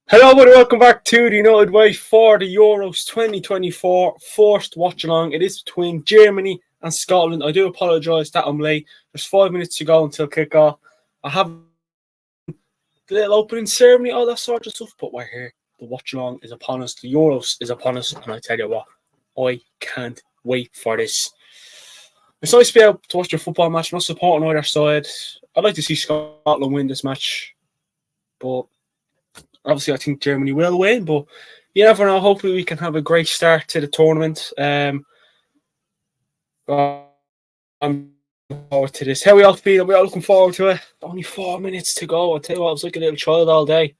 Hello, everybody. Welcome back to the United Way for the Euros 2024 first watch along. It is between Germany and Scotland. I do apologise that I'm late. There's 5 minutes to go until kick-off. I have the little opening ceremony, all that sort of stuff, but we're here. The watch along is upon us. The Euros is upon us, and I tell you what, I can't wait for this. It's nice to be able to watch a football match. I'm not supporting either side. I'd like to see Scotland win this match, but obviously, I think Germany will win, but you never know. Hopefully, we can have a great start to the tournament. I'm looking forward to this. How we all feel? We're all looking forward to it. Only 4 minutes to go. I'll tell you what, I was like a little child all day.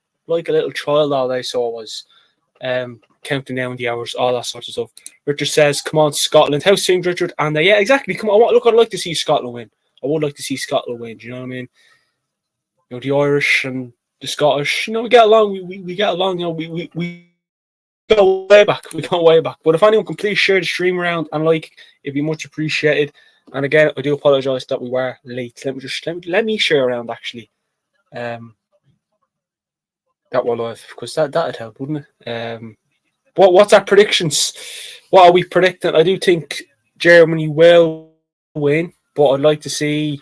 So I was counting down the hours, all that sort of stuff. Richard says, come on, Scotland. How's things, Richard? And yeah, exactly. Come on. Look, I'd like to see Scotland win. I would like to see Scotland win. Do you know what I mean? You know, the Irish and the Scottish, we get along. We get along. We go way back. We go way back. But if anyone can please share the stream around and it'd be much appreciated. And again, I do apologise that we were late. Let me share around actually. That we're live because that'd help, wouldn't it? What's our predictions? What are we predicting? I do think Germany will win, but I'd like to see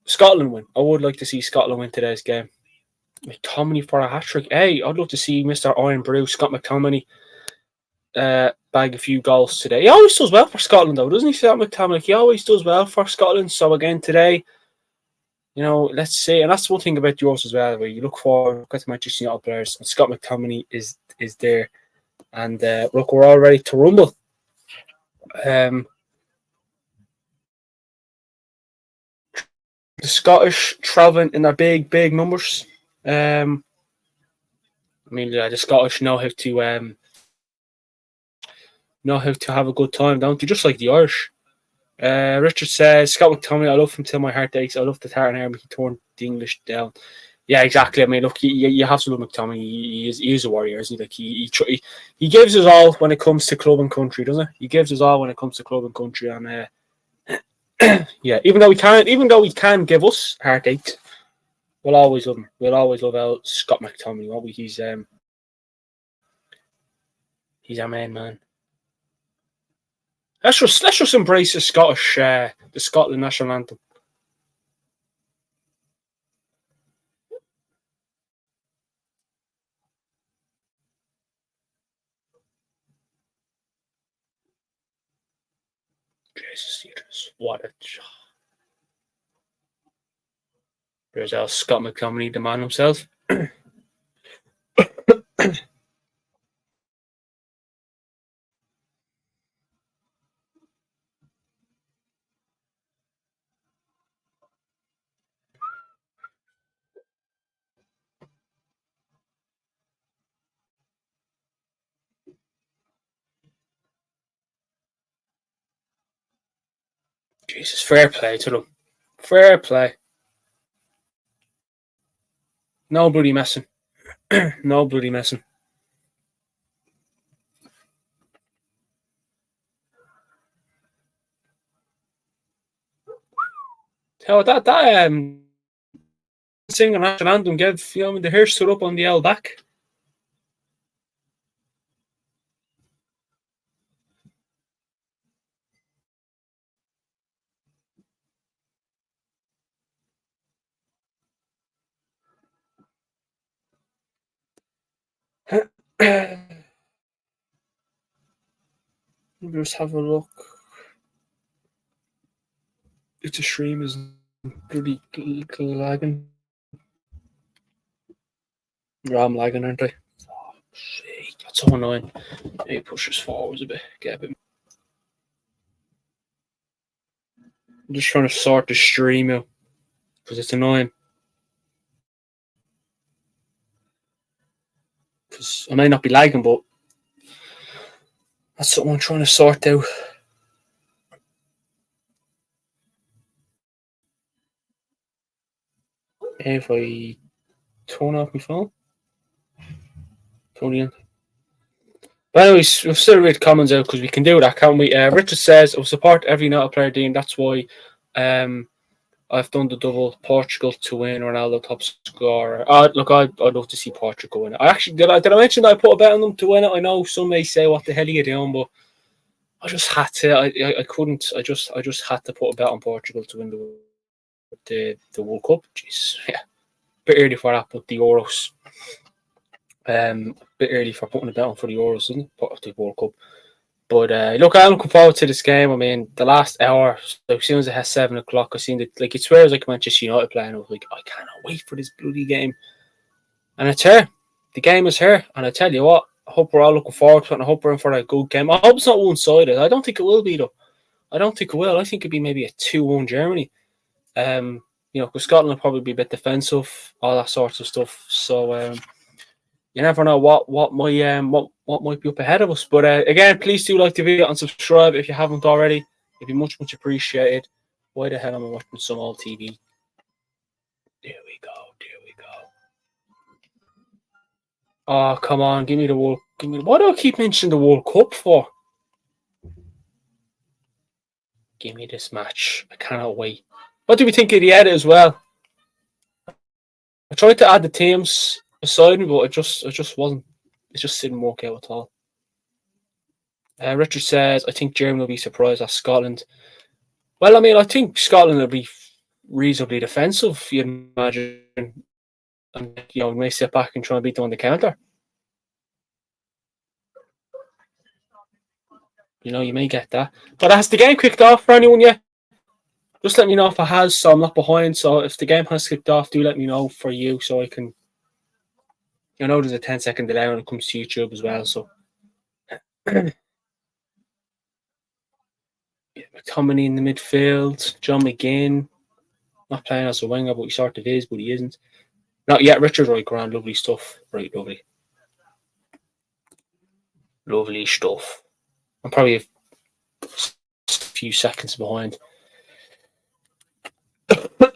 Scotland win. I would like to see Scotland win today's game. McTominay for a hat-trick. Hey, I'd love to see Mr. Iron Brew, Scott McTominay, bag a few goals today. He always does well for Scotland, though, doesn't he, Scott McTominay? He always does well for Scotland. So, again, today, let's see. And that's one thing about Euros as well, where you look for the Manchester United players, and Scott McTominay is there. And, look, we're all ready to rumble. The Scottish travelling in their big numbers. The Scottish know how to have a good time, don't they? Just like the Irish. Richard says, Scott McTominay, I love him till my heart aches. I love the Tartan Army. He turned the English down. Yeah, exactly. I mean, look, you have to love McTominay. He is a warrior, isn't he? Like he gives us all when it comes to club and country, doesn't he? He gives us all when it comes to club and country, and yeah, even though he can give us heartache, we'll always love him. We'll always love Scott McTominay, won't we? He's our main man. Let's just embrace the Scotland national anthem. Jesus, what a job. There's our Scott McTominay, the man himself. Jesus, fair play to them. Fair play. No bloody messing. No bloody messing. Hell, that singing national anthem gave the hair stood up on the L back. Just have a look. If the stream is bloody lagging. Yeah, I'm lagging, aren't I? Oh, shit, that's so annoying. Maybe push us forwards a bit. Get a bit. I'm just trying to sort the stream out because it's annoying. Because I may not be lagging, but that's something I'm trying to sort out. If I turn off my phone, turn it in. But anyways, we'll still read comments out because we can do that, can't we? Richard says, I'll support every United player, Dean. That's why I've done the double Portugal to win, Ronaldo top scorer. Look, I'd love to see Portugal win it. I actually did I mention that I put a bet on them to win it? I know some may say, "What the hell are you doing?" But I just had to. I couldn't. I just had to put a bet on Portugal to win the World Cup. Jeez, yeah, bit early for that, but the Euros. Bit early for putting a bet on for the Euros, isn't it? The World Cup. But look, I'm looking forward to this game. I mean, the last hour, as soon as it has 7 o'clock, I seen it. Like, it swears like Manchester United playing. I was like, I cannot wait for this bloody game. And it's here. The game is here. And I tell you what, I hope we're all looking forward to it. And I hope we're in for a good game. I hope it's not one-sided. I don't think it will be, though. I don't think it will. I think it'd be maybe a 2-1 Germany. Because Scotland will probably be a bit defensive, all that sorts of stuff. So, you never know what might be up ahead of us. But again, please do like the video and subscribe if you haven't already. It'd be much appreciated. Why the hell am I watching some old TV? There we go. Oh, come on, give me the World. Why do I keep mentioning the World Cup for? Give me this match. I cannot wait. What do we think of the edit as well? I tried to add the teams beside me, but it just wasn't. It just didn't work out at all. Richard says, I think Germany will be surprised at Scotland. Well, I mean, I think Scotland will be reasonably defensive, you'd imagine. And, may sit back and try and beat them on the counter. You may get that. But has the game kicked off for anyone yet? Just let me know if it has, so I'm not behind. So if the game has kicked off, do let me know for you so I can. There's a 10-second delay when it comes to YouTube as well. So. McTominay in the midfield. John McGinn. Not playing as a winger, but he sort of is, but he isn't. Not yet. Richard, right, grand, lovely stuff. Right, lovely. Lovely stuff. I'm probably a few seconds behind.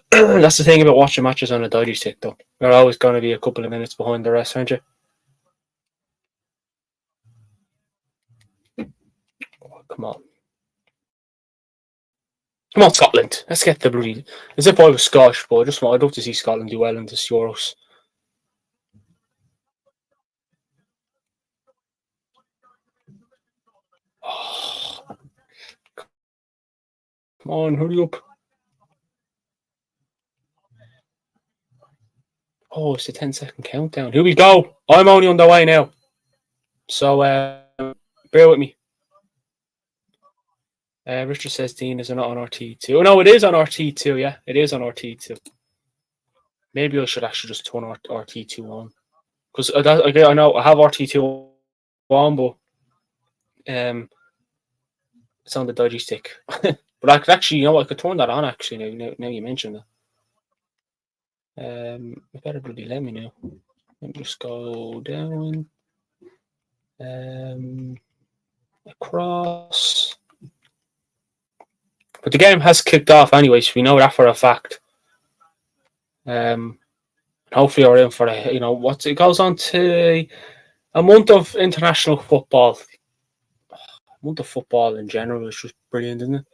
That's the thing about watching matches on a dodgy stick, though. You're always going to be a couple of minutes behind the rest, aren't you? Oh, come on. Come on, Scotland. Let's get the bloody. As if I was Scottish, but I'd love to see Scotland do well in this Euros. Oh. Come on, hurry up. Oh, it's a 10-second countdown. Here we go. I'm only on the way now. So, bear with me. Richard says, Dean, is it not on RT2? Oh, no, it is on RT2, yeah. It is on RT2. Maybe I should actually just turn RT2 on. Because I know I have RT2 on, but it's on the dodgy stick. But I could actually, I could turn that on, actually, now you mention that. You better bloody let me know. Let me just go down. Across. But the game has kicked off anyway, so we know that for a fact. Hopefully we're in for it goes on to a month of international football. A month of football in general is just brilliant, isn't it?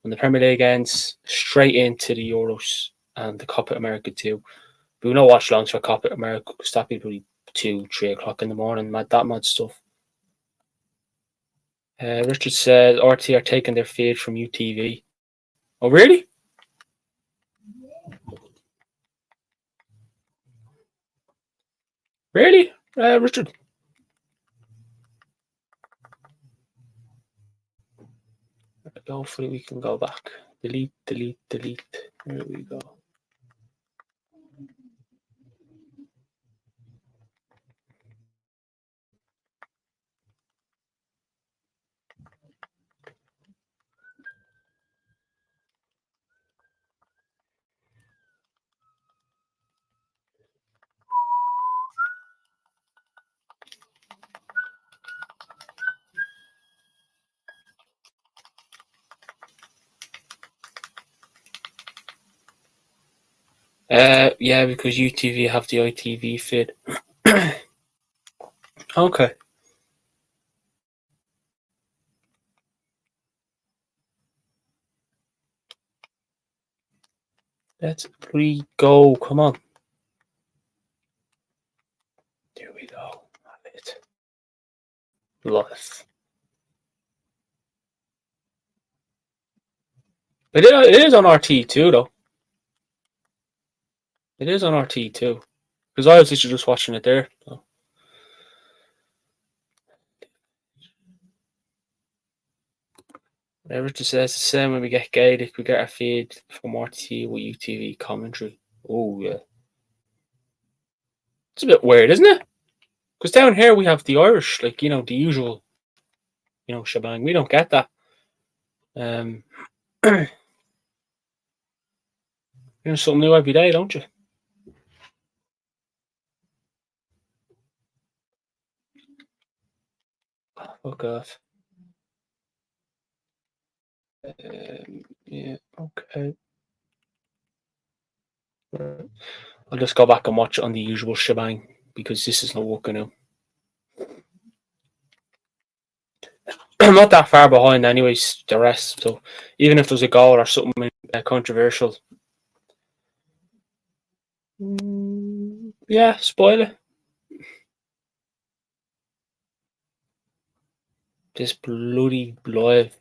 When the Premier League ends, straight into the Euros and the Copa America too. But we know Watchalongs for Copa America because that'd be probably 2-3 o'clock in the morning. That mad stuff. Richard says RT are taking their feed from UTV. Oh, really? Really? Richard? Hopefully we can go back. Delete. There we go. Yeah, because UTV have the ITV feed. Okay. Let's go. Come on. There we go. Have it. Love it. It is on RT too, though. It is on RT too. Because I was literally just watching it there. So. Whatever it just says the same when we get Gaelic, we get our feed from RT with UTV commentary. Oh, yeah. It's a bit weird, isn't it? Because down here we have the Irish, like, the usual, shebang. We don't get that. Something new every day, don't you? Fuck off. Yeah, okay. I'll just go back and watch it on the usual shebang because this is not working out. I'm not that far behind, anyways, the rest. So even if there's a goal or something controversial, yeah, spoil it. This bloody live.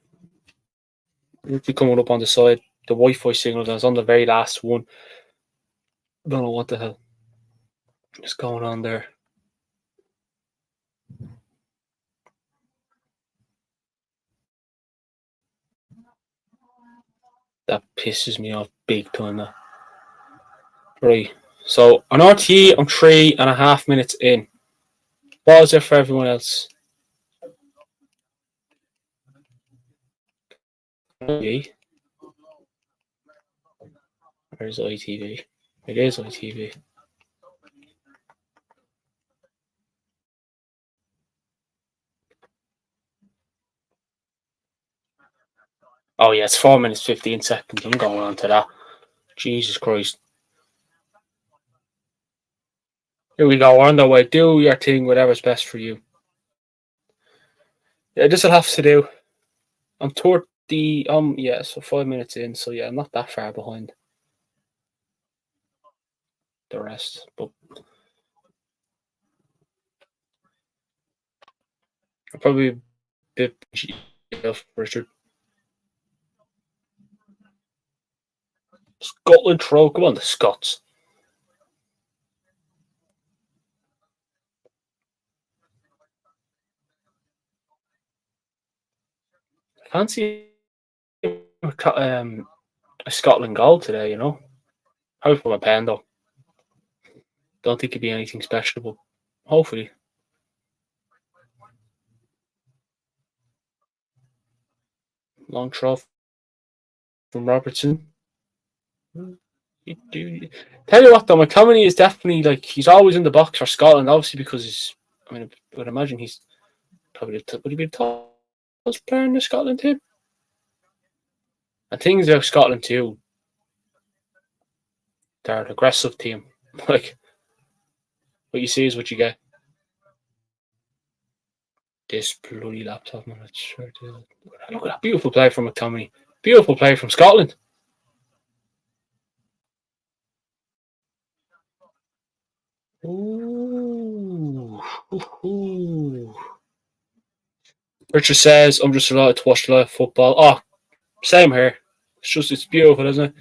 It'll be coming up on the side. The Wi-Fi signal that's on the very last one. Don't know what the hell is going on there. That pisses me off big time. That. Right. So on RT, I'm 3.5 minutes in. What is it for everyone else? Where's ITV? It is ITV. Oh yeah, it's 4 minutes 15 seconds. I'm going on to that. Jesus Christ. Here we go. We're on the way. Do your thing, whatever's best for you. Yeah, this will have to do. I'm toward the yeah, so 5 minutes in, so yeah, I'm not that far behind the rest. But I'll probably a bit Richard. Scotland throw. Come on, the Scots. Fancy a Scotland goal today, How from a pen though. Don't think it'd be anything special, but hopefully. Long throw from Robertson. Tell you what though, McTominay is definitely he's always in the box for Scotland, obviously because I would imagine he's probably would he be the tallest player in the Scotland team? And things about Scotland too, they're an aggressive team. Like what you see is what you get. This bloody laptop, man. Sure look at that beautiful play from McTominay. Beautiful play from Scotland. Ooh. Ooh. Richard says, I'm just allowed to watch live football. Oh, same here. It's beautiful, isn't it?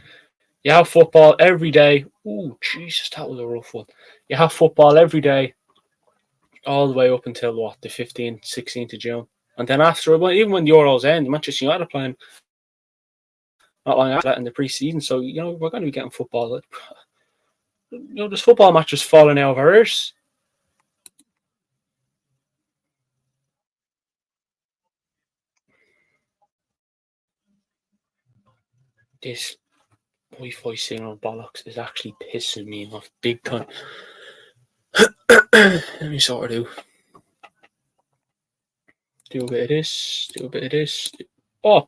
You have football every day. Ooh, Jesus, that was a rough one. You have football every day, all the way up until what, the 15th, 16th of June. And then after, even when the Euros end, Manchester United are playing not long after that in the pre-season. So, we're going to be getting football. There's football matches falling out of our ears. This Wi-Fi signal bollocks is actually pissing me off big time. Let me sort of do a bit of this, do a bit of this. Oh,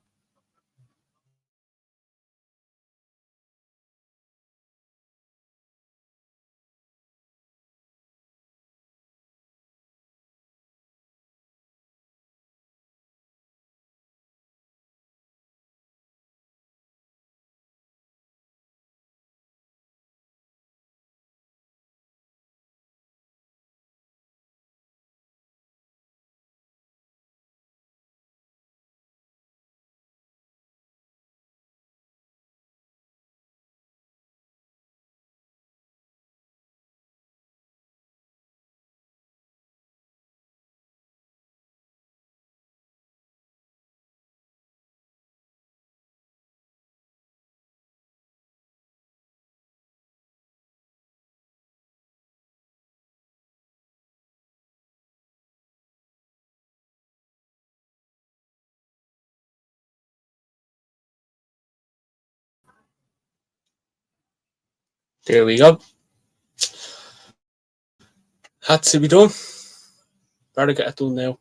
There we go. Had to be done. Better get it done now.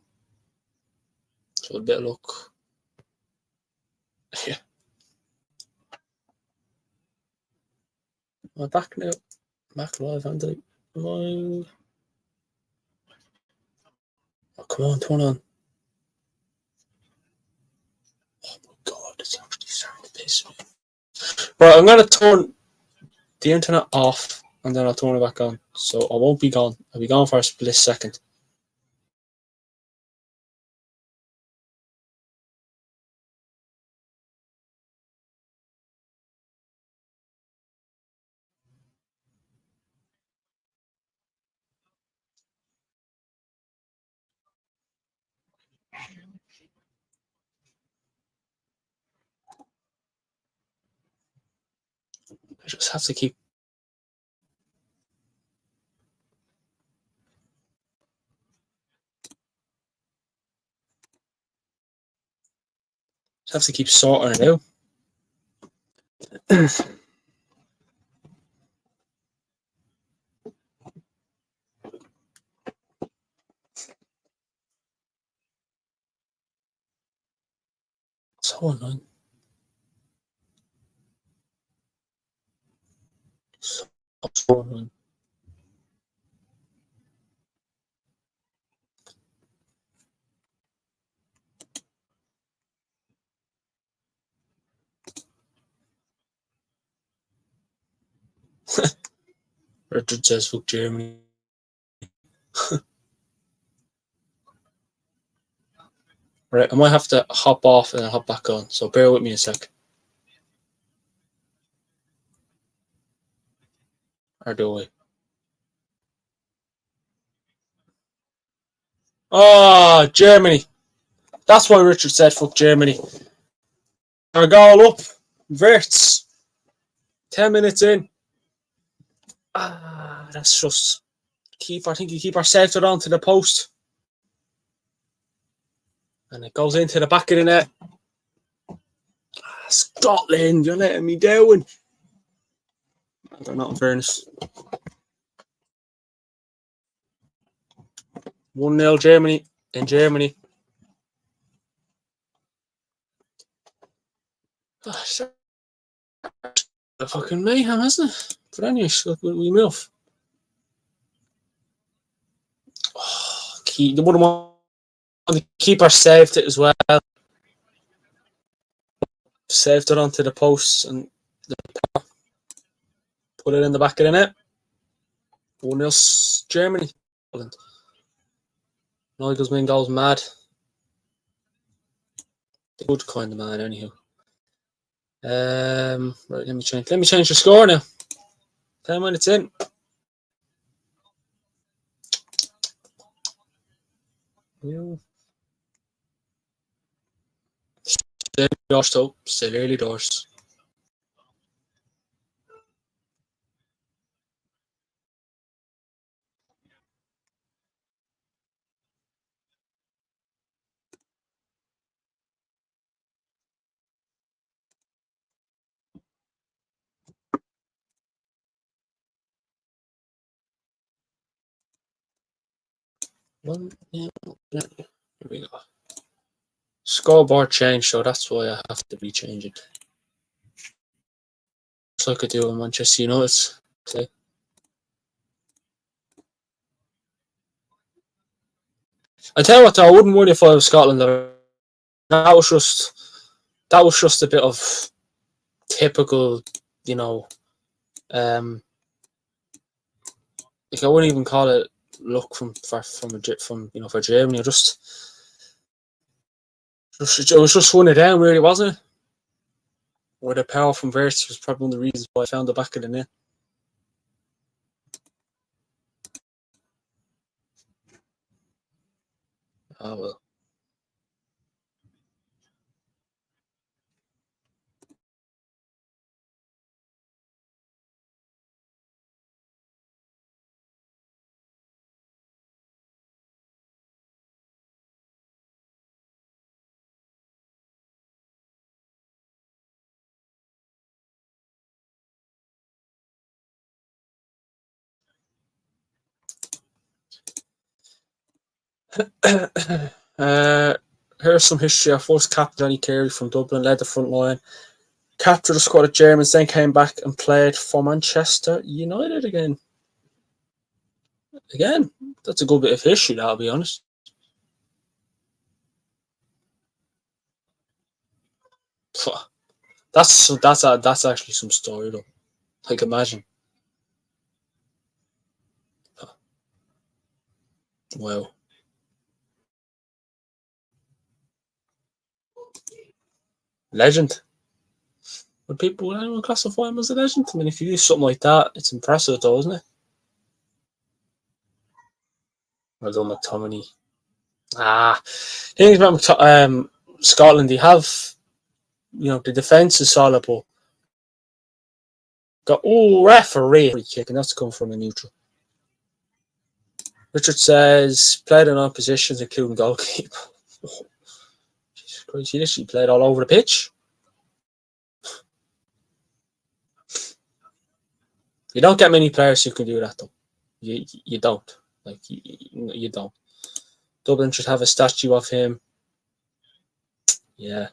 So a bit of luck. Yeah. I'm back now. Back live, aren't I? Live. Oh, come on, turn on. Oh my god, it's actually starting to piss me. Right, I'm gonna turn the internet off and then I'll turn it back on. So I won't be gone. I'll be gone for a split second. I just have to keep sorting it out. So annoying. So annoying. Richard says fuck Germany. Right, I might have to hop off and then hop back on. So bear with me a sec. Or do we? Oh, Germany. That's why Richard said fuck Germany. Our goal up. Verts. 10 minutes in. That's just I think you keep ourselves it onto the post. And it goes into the back of the net. Scotland, you're letting me down. They're not, in fairness. 1-0 Germany in Germany. The fucking mayhem, isn't it? But anyway, we move. Oh, the one of the keeper saved it as well. Saved it onto the posts and put it in the back of the net. 1-0 Germany. Nigel's main goal's mad. Good kind of man, anyhow. Right, let me change the score now. 10 minutes in. Yeah. Still doors though. Still early doors. Here we go. Scoreboard change, so that's why I have to rechange it. Just like I do in Manchester United. Okay. I tell you what, though, I wouldn't worry if I was Scotland. That was just a bit of typical, you know. Like I wouldn't even call it luck from for Germany. It was just one of them, really, wasn't it? Where the power from Verts was probably one of the reasons why I found the back of the net. Oh well. uh, Here's some history. Our first captain, Johnny Carey from Dublin, led the front line, captured a squad of Germans, then came back and played for Manchester United again. Again, that's a good bit of history, I'll be honest. That's actually some story though. Like imagine. Wow. Legend. Would anyone classify him as a legend? I mean, if you do something like that, it's impressive though, isn't it? Well done, McTominay. Things about Scotland, they have, the defence is solid, but got referee free kick, and that's come from a neutral. Richard says played in all positions, including goalkeeper. Jesus Christ, he literally played all over the pitch. You don't get many players who can do that, though. You don't. Like you don't. Dublin should have a statue of him. Yeah.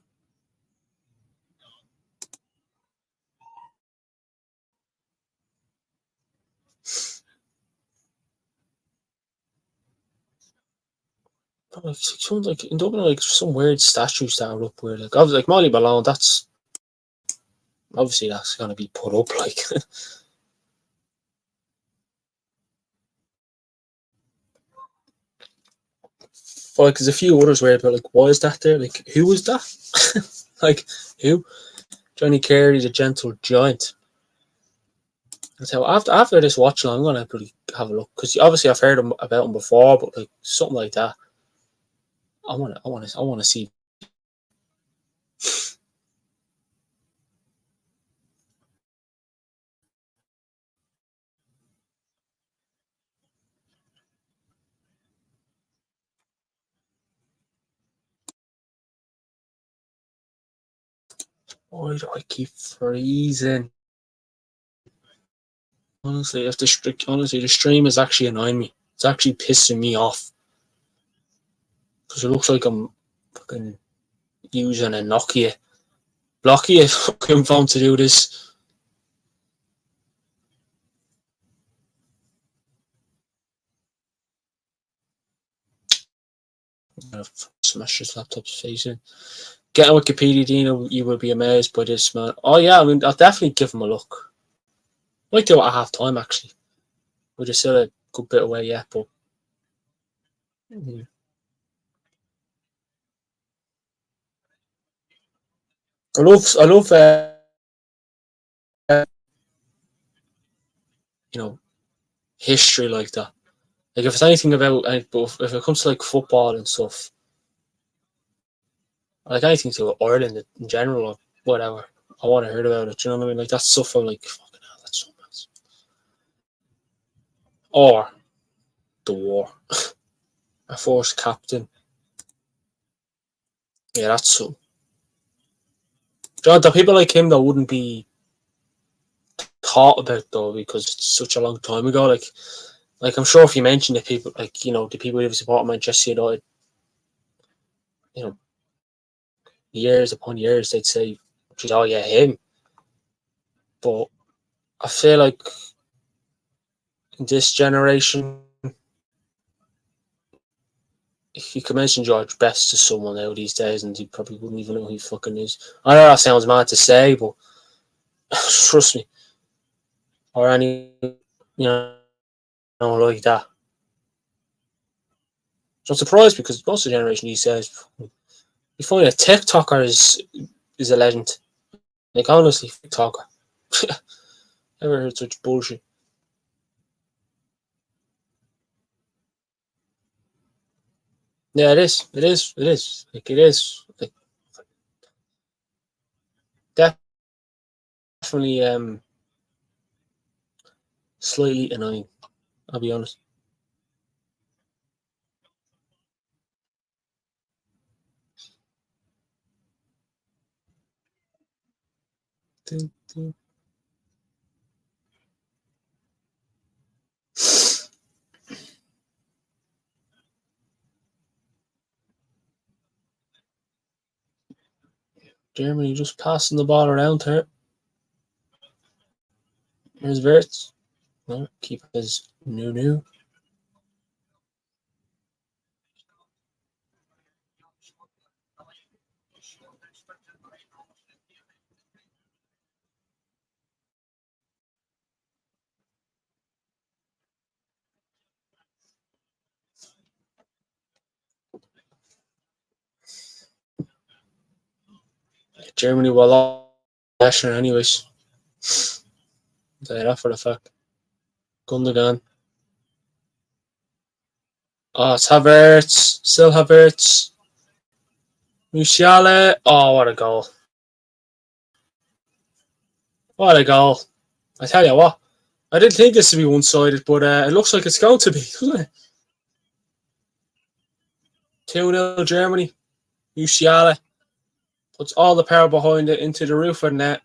But like in Dublin, like some weird statues that are up where, like obviously, like Molly Malone. That's going to be put up. Like, but like there's a few others where, but like, why is that there? Like, who was that? Like, who? Johnny Carey, the gentle giant. So after this watch, I'm gonna probably have a look because obviously I've heard about him before, but like something like that, I wanna see. Why do I keep freezing? Honestly, the stream is actually annoying me. It's actually pissing me off because it looks like I'm fucking using a Nokia fucking phone to do this. I'm gonna smash this laptop's face in. Get on Wikipedia, Dino. You will be amazed by this, man. Oh yeah, I mean, I'll definitely give him a look. Might do it at half time actually. We're just still a good bit away yet, but I love, history like that. Like if it's anything about, but if it comes to like football and stuff, like anything to Ireland in general or whatever, I want to hear about it. You know what I mean? Like that's stuff I'm like, fucking hell, that's so nice. Or the war, a force captain. Yeah, that's so. The people like him that wouldn't be thought about though because it's such a long time ago. Like I'm sure if you mention the people, like the people who support Manchester United, you know, years upon years, they'd say, "Oh yeah, him." But I feel like in this generation, if you could mention George Best to someone now these days, and he probably wouldn't even know who he fucking is. I know that sounds mad to say, but trust me, or any like that. So I'm surprised because most of the generation these days, you find a TikToker is a legend. Like honestly, TikToker. Never heard such bullshit. Yeah, it is. It is. It is. Like it is. Like definitely slightly annoying. I'll be honest. Germany just passing the ball around her. Here's Wirtz. No, keep his new. Germany will all national anyways. Say that for the fact. Gundogan. Oh, it's Havertz. Still Havertz. Musiala. Oh, what a goal. What a goal. I tell you what. I didn't think this would be one-sided, but it looks like it's going to be, doesn't it? 2-0 Germany. Musiala puts all the power behind it into the roof of the net.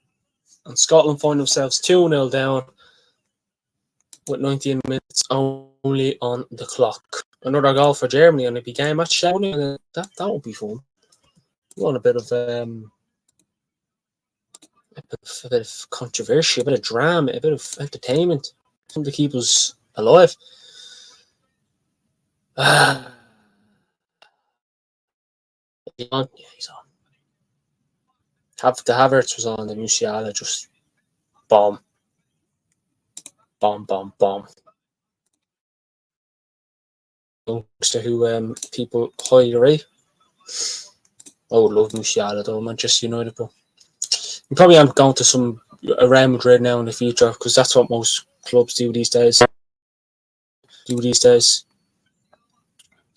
And Scotland find themselves 2-0 down with 19 minutes only on the clock. Another goal for Germany and it became match that would be fun. We want a bit of controversy, a bit of drama, a bit of entertainment, something to keep us alive. He's on. Yeah, he's on. The Havertz was on, the Musiala just bomb. Youngster who people highly rate. I would love Musiala though, Manchester United, but you probably am going to some Real Madrid now in the future because that's what most clubs do these days.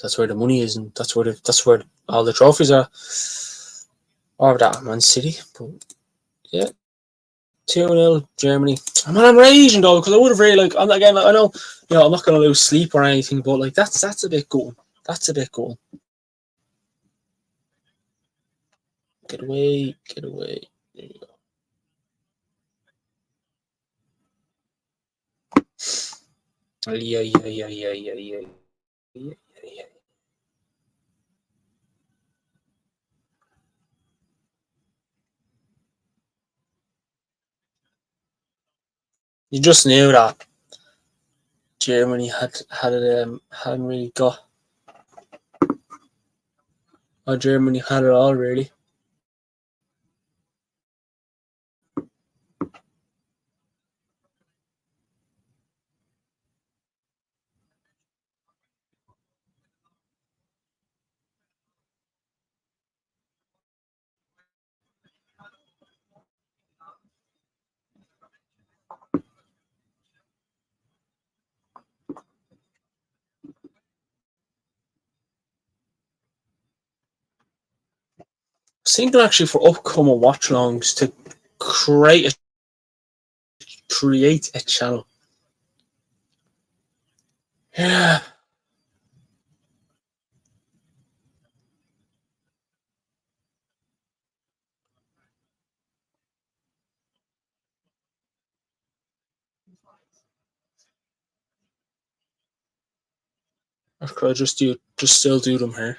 That's where the money is, and that's where all the trophies are. Or that Man City, but yeah, 2-0 Germany. I'm raging though because I would have really I know, I'm not going to lose sleep or anything, but like that's a bit good. That's a bit good. Get away. There you go. Yeah. You just knew that Germany hadn't really got. Or Germany had it all really. I was thinking actually for upcoming watchalongs to create a channel. Yeah. Or could I just still do them here?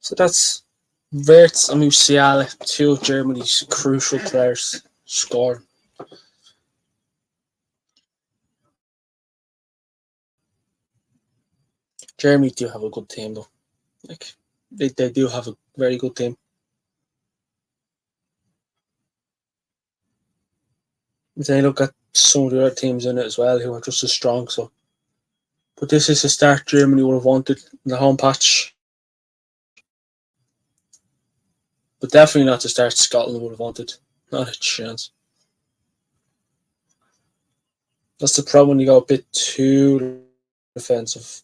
So that's Wirtz and Musiala, two of Germany's crucial players, scored. Germany do have a good team though. Like they do have a very good team. They look at some of the other teams in it as well who are just as strong. So But this is the start Germany would have wanted in the home patch. But definitely not the start Scotland would have wanted. Not a chance. That's the problem when you go a bit too defensive.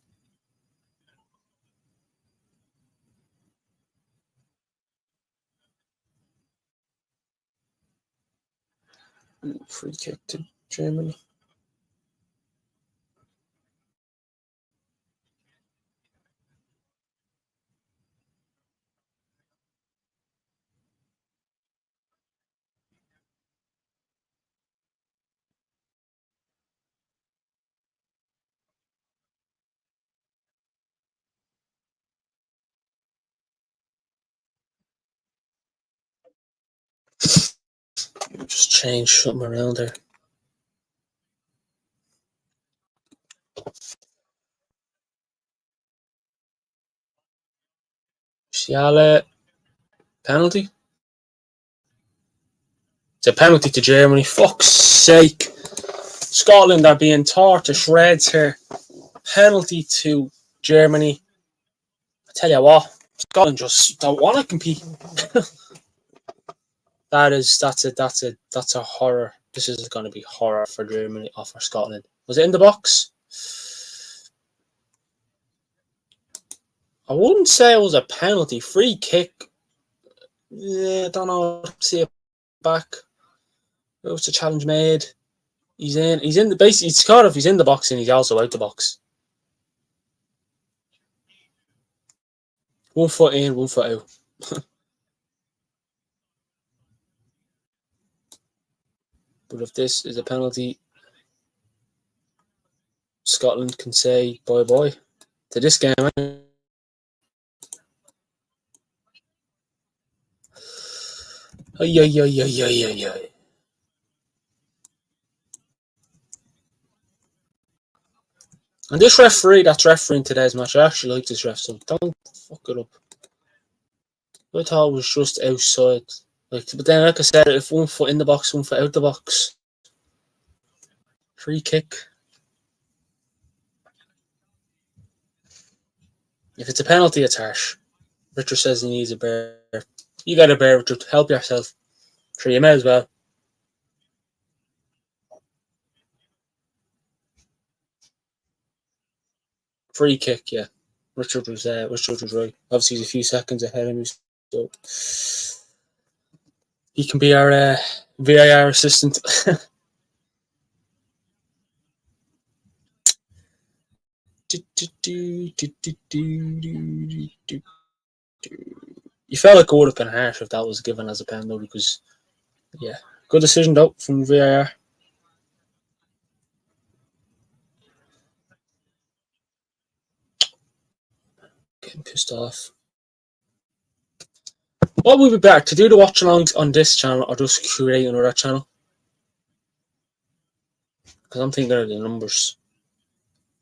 Free kick to Germany. Just change something around there. Siale, penalty. It's a penalty to Germany. Fuck's sake. Scotland are being torn to shreds here. Penalty to Germany. I tell you what, Scotland just don't want to compete. That's a horror. This is going to be horror for Germany or for Scotland. Was it in the box? I wouldn't say it was a penalty. Free kick. Yeah, I don't know. See it back. It was the challenge made. He's in. He's in the basically. It's kind of he's in the box and he's also out the box. 1 foot in, 1 foot out. But if this is a penalty, Scotland can say bye bye to this game. Ay, ay, ay, ay, ay, ay, ay. And this referee that's refereeing today's match, I actually like this ref, so don't fuck it up. I thought it was just outside. But then, like I said, if 1 foot in the box, 1 foot out the box. Free kick. If it's a penalty, it's harsh. Richard says he needs a bear. You got a bear, Richard. Help yourself. Sure, you may as well. Free kick, yeah. Richard was right. Obviously, he's a few seconds ahead of me, so he can be our VAR assistant. You felt like it would have been harsh if that was given as a pen, though, because, yeah. Good decision, though, from VAR. Getting pissed off. What would be better, to do the watch-alongs on this channel or just create another channel? Because I'm thinking of the numbers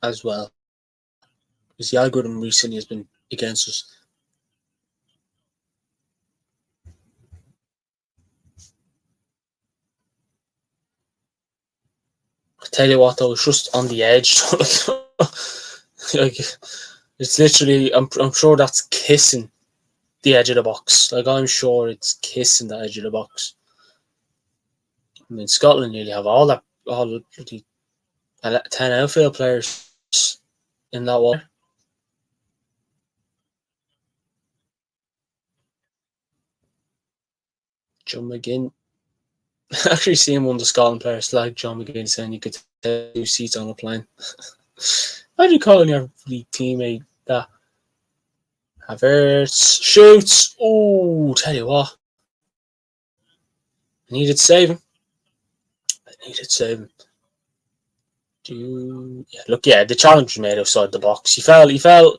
as well. Because the algorithm recently has been against us. I tell you what, though, it's just on the edge. Like, it's literally, I'm sure that's kissing the edge of the box. Like, I'm sure it's kissing the edge of the box. I mean, Scotland nearly have all the 10 outfield players in that wall. John McGinn. I actually seen one of the Scotland players like John McGinn saying you could take 2 seats on a plane. Imagine calling your teammate that. Havertz shoots. Oh, tell you what. I needed saving. The challenge was made outside the box. He fell. The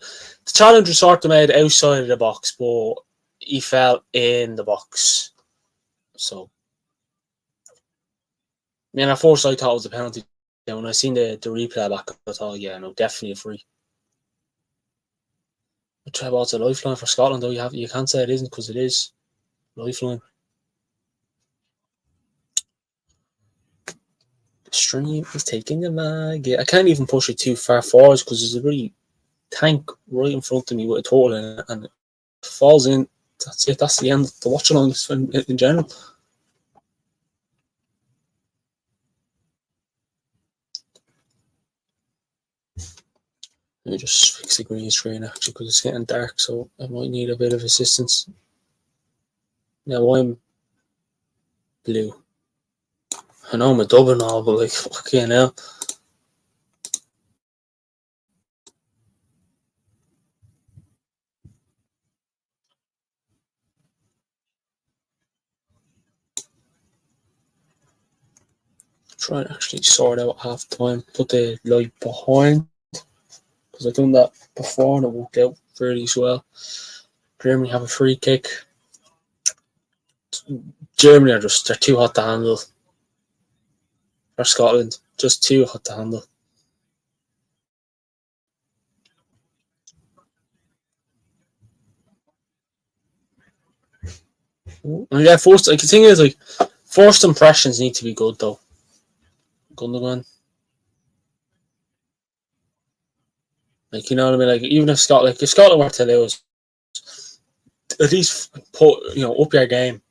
challenge was sort of made outside of the box, but he fell in the box. So, at first I thought it was a penalty. When I seen the replay back, I thought, yeah, no, definitely a free. I try about a lifeline for Scotland, though. You can't say it isn't, because it is lifeline. The stream is taking the mag. I can't even push it too far forward because there's a really tank right in front of me with a total in it, and it falls in. That's it. That's the end of the watchalongs in general. Let me just fix the green screen actually because it's getting dark, so I might need a bit of assistance. Now I'm blue. I know I'm a double now, but like fucking hell. Try and actually sort out half time, put the light behind because I've done that before and it worked out fairly well. Germany have a free kick. Germany are they're too hot to handle. Or Scotland, just too hot to handle. And yeah, first like the thing is like first impressions need to be good though. Gundogan. Like you know what I mean? Like even if Scotland were to lose, at least put up your game,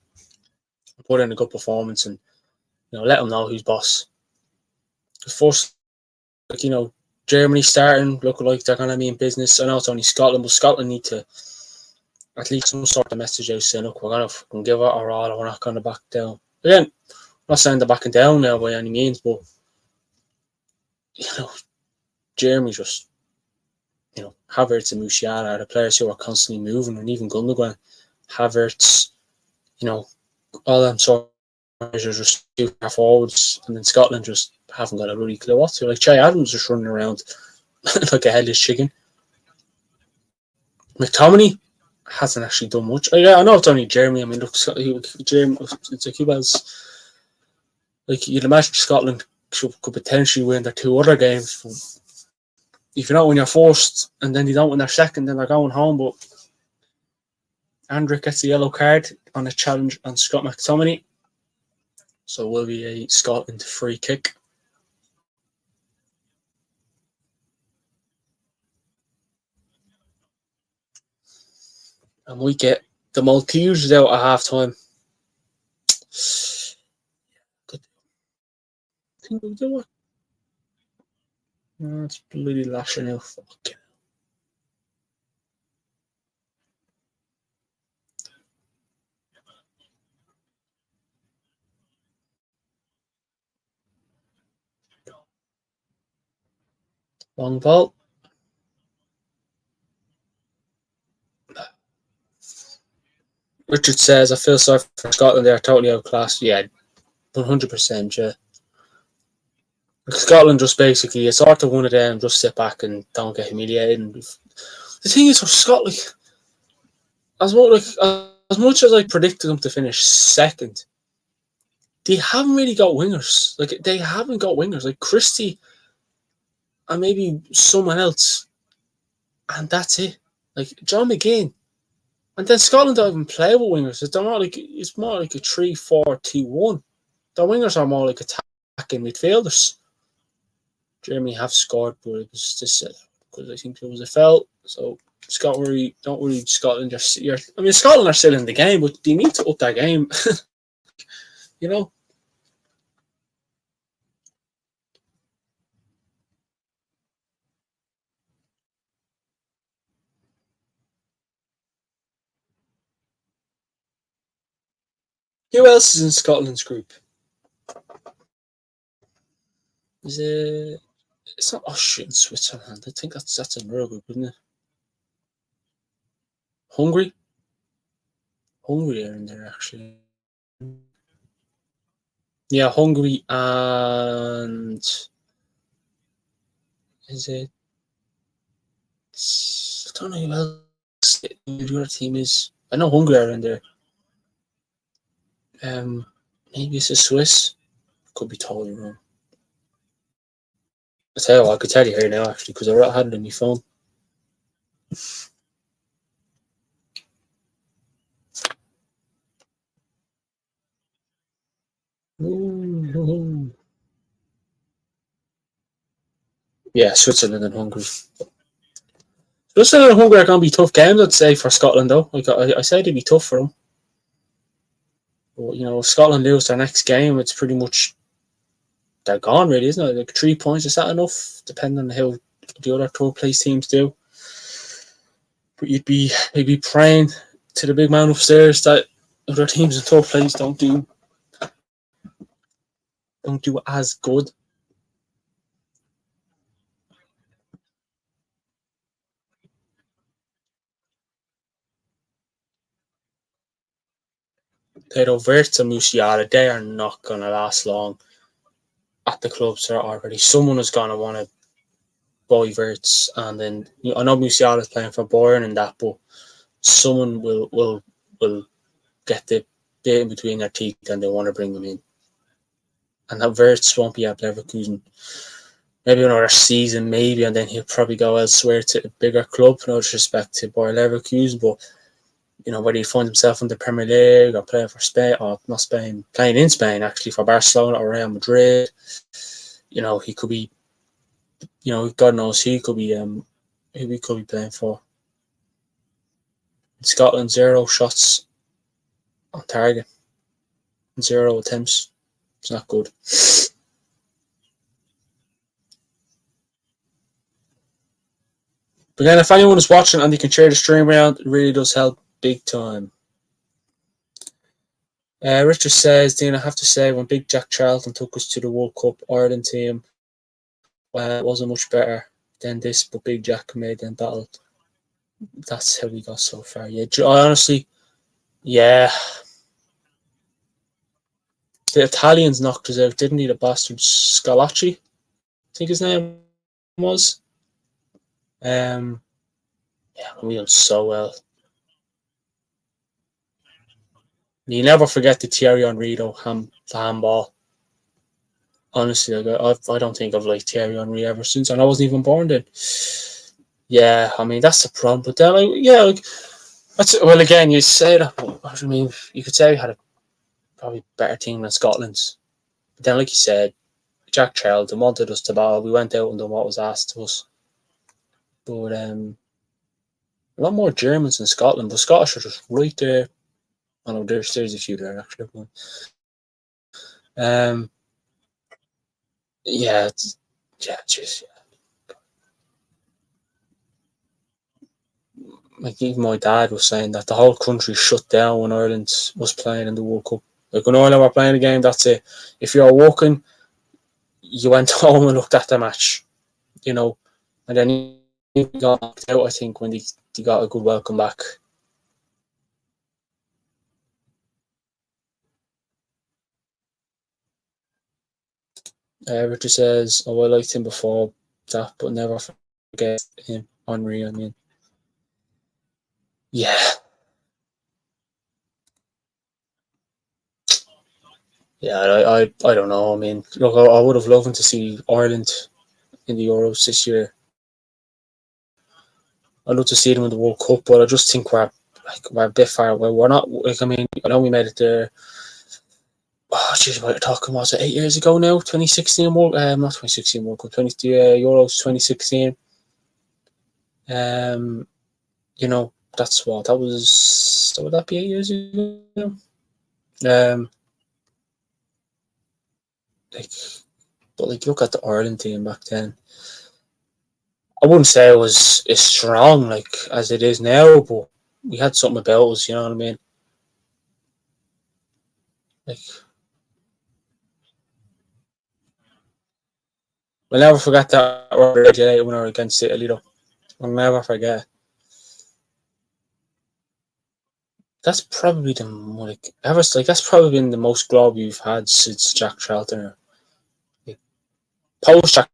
put in a good performance, and let them know who's boss. First, like Germany starting look like they're gonna be in business. I know it's only Scotland, but Scotland need to at least some sort of message out saying, look, we're gonna fucking give it our all, and we're not gonna back down. Again, I'm not saying they're backing down now by any means, but Germany just Havertz and Musiala are the players who are constantly moving, and even Gundogan, Havertz, all them sort of are just too far forwards, and then Scotland just haven't got a really clue what to. Like Che Adams just running around like a headless chicken. McTominay hasn't actually done much. I know it's only Germany. I mean, look, Germany, it's like you'd imagine Scotland could potentially win their two other games. If you don't win your first and then you don't win their second, then they're going home. But Andrick gets the yellow card on a challenge on Scott McTominay. So it will be a Scotland free kick. And we get the Maltesers out at half time. I think we'll do it. It's bloody lashing out. Fuck. Long ball. Richard says, I feel sorry for Scotland. They're totally outclassed. Yeah, 100%. Yeah. Scotland just basically, it's hard to one of them, just sit back and don't get humiliated. And the thing is, for Scotland, as much as I predicted them to finish second, they haven't really got wingers. Like, they haven't got wingers. Like, Christie and maybe someone else. And that's it. Like, John McGinn. And then Scotland don't even play with wingers. It's more like a 3-4-2-1. The wingers are more like attacking midfielders. Germany have scored, but it was just because I think there was a foul. So Scotland, don't worry, Scotland. Scotland are still in the game, but they need to up their game. you know. Who else is in Scotland's group? Is it? It's not Austria and Switzerland. I think that's another group, isn't it? Hungary. Hungary are in there actually. Yeah, Hungary and is it? I don't know who else the other team is. I know Hungary are in there. Maybe it's a Swiss. Could be totally wrong. I tell you what, I could tell you here now actually because I had it on my phone. Ooh. Yeah, Switzerland and Hungary. Switzerland and Hungary are going to be tough games, I'd say, for Scotland, though. Like I say, they'd be tough for them. But, if Scotland lose their next game, it's pretty much they're gone, really, isn't it? Like 3 points, is that enough? Depending on how the other third place teams do. But you'd be praying to the big man upstairs that other teams in third place don't do as good. Pedro Wirtz and Musiala, they are not going to last long at the clubs they're already. Someone is going to want to buy Wirtz, and then I know Musiala is playing for Bayern and that, but someone will get the bit in between their teeth and they want to bring them in. And that Wirtz won't be at Leverkusen. Maybe another season, maybe, and then he'll probably go elsewhere to a bigger club. No disrespect to Bayer Leverkusen, but whether he finds himself in the Premier League or playing for Spain, or not Spain, playing in Spain actually for Barcelona or Real Madrid, he could be, God knows who he could be playing for. In Scotland, 0 shots on target, 0 attempts. It's not good. But then if anyone is watching and they can share the stream around, it really does help big time. Richard says, Dean, I have to say, when Big Jack Charlton took us to the World Cup Ireland team, it wasn't much better than this, but Big Jack made them battle. That's how we got so far. Yeah, honestly, yeah. The Italians knocked us out, didn't he? The bastard Scalacci, I think his name was. Yeah, we done so well. You never forget the Thierry Henry though, the handball. Honestly, I don't think I've liked Thierry Henry ever since, and I wasn't even born then. Yeah, I mean that's the problem. But then, well, again, you say that, but I mean, you could say we had a probably better team than Scotland's. But then, like you said, Jack Charlton wanted us to battle. We went out and done what was asked of us. But a lot more Germans than Scotland. The Scottish are just right there. I know there's a few there actually. But, yeah, just like even my dad was saying that the whole country shut down when Ireland was playing in the World Cup. Like when Ireland were playing a game, that's it. If you're working, you went home and looked at the match, and then he got knocked out, I think, when they got a good welcome back. Richard says, I liked him before that, but never forget him. Henry, I mean. Yeah. Yeah, I don't know. I mean, look, I would have loved to see Ireland in the Euros this year. I'd love to see them in the World Cup, but I just think we're a bit far away. We're not, I mean, I know we made it there. Oh, jeez, what are you talking about? Was it 8 years ago now? 2016 World, not 2016 World Cup, Euros 2016. That's what that was. Would that be 8 years ago? Look at the Ireland team back then. I wouldn't say it was as strong as it is now, but we had something about us. You know what I mean? We'll never forget that winner against Italy, though. We'll never forget. That's probably that's probably been the most glory we've had since Jack Charlton. Post Jack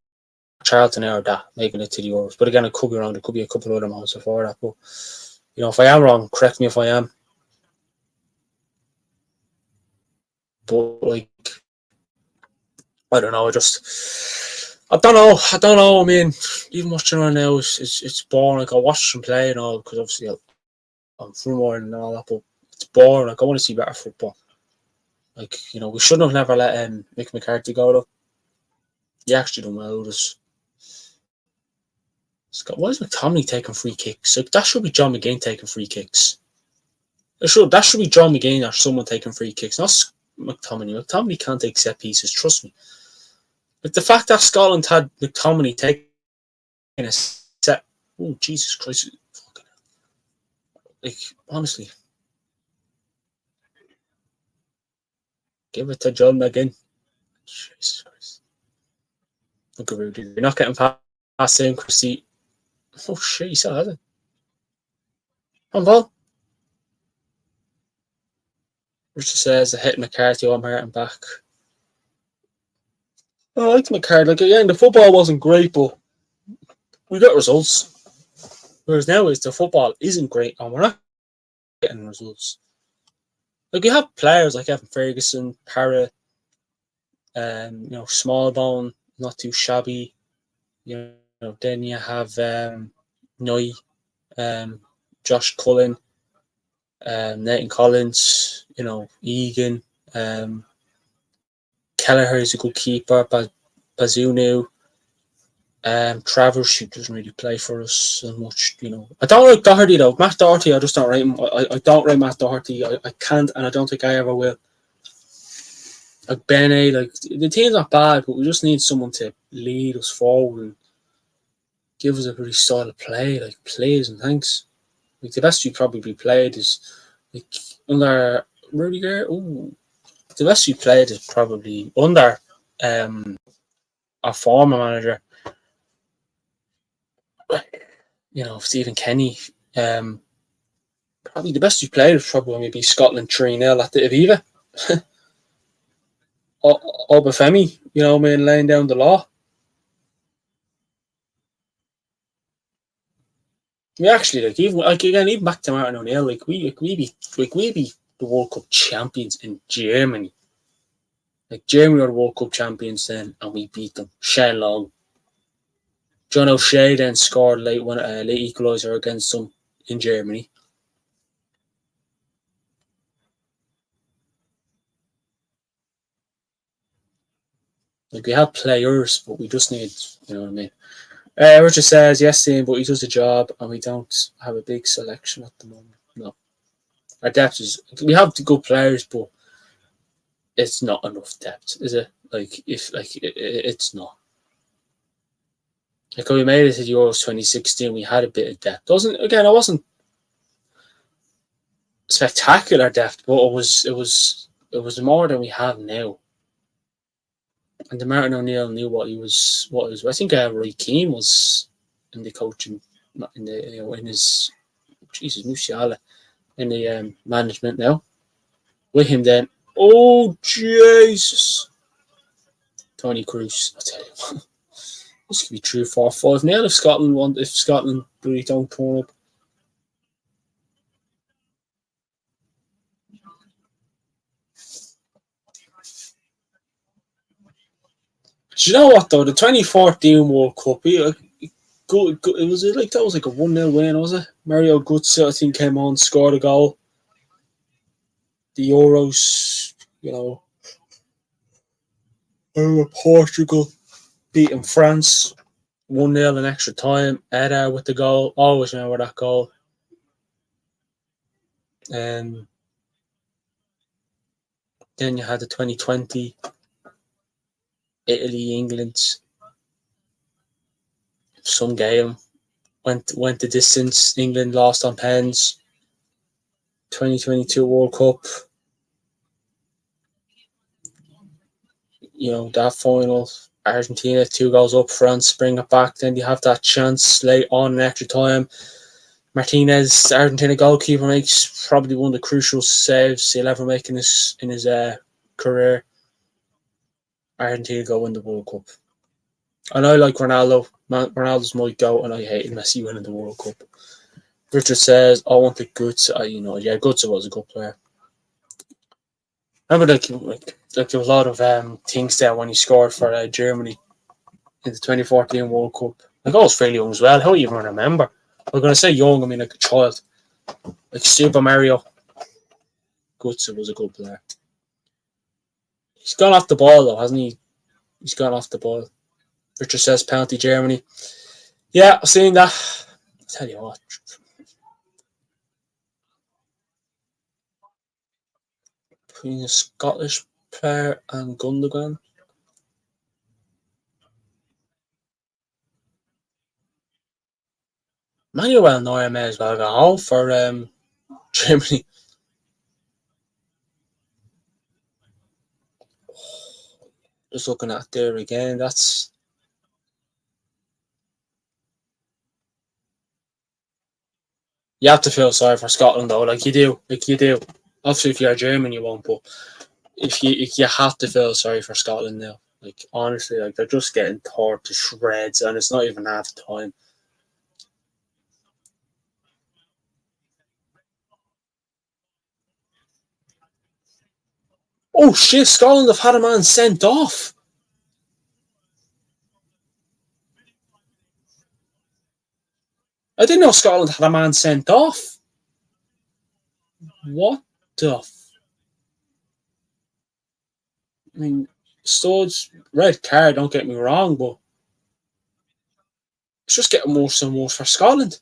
Charlton or that making it to the Euros, but again, it could be wrong. There could be a couple of other moments before that. But if I am wrong, correct me if I am. But I don't know. I don't know. I mean, even watching right now, it's boring. I watch them play and all because obviously I'm from Ireland and all that, but it's boring. I want to see better football. We shouldn't have never let Mick McCarthy go though. He actually done well with us. Scott, why is McTominay taking free kicks? Like, that should be John McGinn taking free kicks. That should be John McGinn or someone taking free kicks, not McTominay. McTominay can't take set pieces, trust me. Like, the fact that Scotland had McTominay taking a set. Oh, Jesus Christ. Like, honestly. Give it to John McGinn. Jesus Christ. Look at Rudy. You're not getting past him, Christy. Oh, shit, he still has it. On ball. Richard says, I hit McCarthy on Martin back. Oh, I like McCarthy. Like, again, the football wasn't great, but we got results. Whereas now the football isn't great and we're not getting results. Like, you have players like Evan Ferguson, Parra, Smallbone, not too shabby. Then you have Noy, Josh Cullen, Nathan Collins, Egan, Kelleher is a good keeper, Bazunu, Travers, who doesn't really play for us so much, I don't like Doherty though. Matt Doherty, I just don't rate him. I don't rate Matt Doherty. I can't, and I don't think I ever will. Like Bene, like the team's not bad, but we just need someone to lead us forward and give us a pretty style of play, like please and thanks. Like the best we probably played is like under Rudiger. Ooh, the best we played is probably under our former manager. Stephen Kenny. Probably the best we played was probably maybe Scotland 3-0 at the Aviva. Obafemi, laying down the law. We actually even back to Martin O'Neill, we be the World Cup champions in Germany. Like Germany were the World Cup champions then, and we beat them. Shane Long. John O'Shea then scored late equaliser against them in Germany. Like we have players, but we just need, what I mean. Richard says yes, Ian, but he does the job, and we don't have a big selection at the moment. No, our depth we have the good players, but it's not enough depth, is it? It's not. Like when we made it to the Euros 2016, we had a bit of depth. It wasn't spectacular depth, but it was more than we have now. And the Martin O'Neill knew what he was. I think Roy Keane was in the coaching, in his Musiala in the management now. With him then, oh Jesus, Tony Cruz. I tell you, this could be 3-4-5 now if Scotland really don't turn up. Do you know what though? The 2014 World Cup, it was like that was like a 1-0 win, was it? Mario Götze, I think, came on, scored a goal. The Euros, Portugal beating France 1-0 in extra time. Eder with the goal. Always remember that goal. Then you had the 2020 Italy, England. Some game went the distance. England lost on pens. 2022 World Cup. That final, Argentina 2 goals up, France bring it back. Then you have that chance late on in extra time. Martinez, the Argentina goalkeeper, makes probably one of the crucial saves he'll ever make in his career. Argentina go win the World Cup. And I like Ronaldo. Ronaldo's my goat, and I hated Messi winning the World Cup. Richard says, I want the Götze. Götze was a good player. Remember, like there was a lot of things there when he scored for Germany in the 2014 World Cup. Like, I was fairly young as well. How do you even remember? I'm going to say young, I mean like a child. Like Super Mario. Götze was a good player. He's gone off the ball though, hasn't he? He's gone off the ball. Richard says penalty Germany. Yeah, I've seen that. I tell you what, between a Scottish player and Gundogan, Manuel Neuer may as well go home for Germany. Just looking at there again, that's you have to feel sorry for Scotland though, like you do. Obviously, if you're German, you won't, but if you have to feel sorry for Scotland now. Like honestly, like they're just getting torn to shreds, and it's not even half time. Oh shit! Scotland have had a man sent off. I didn't know Scotland had a man sent off. What the? I mean, Studs red card. Don't get me wrong, but it's just getting worse and worse for Scotland.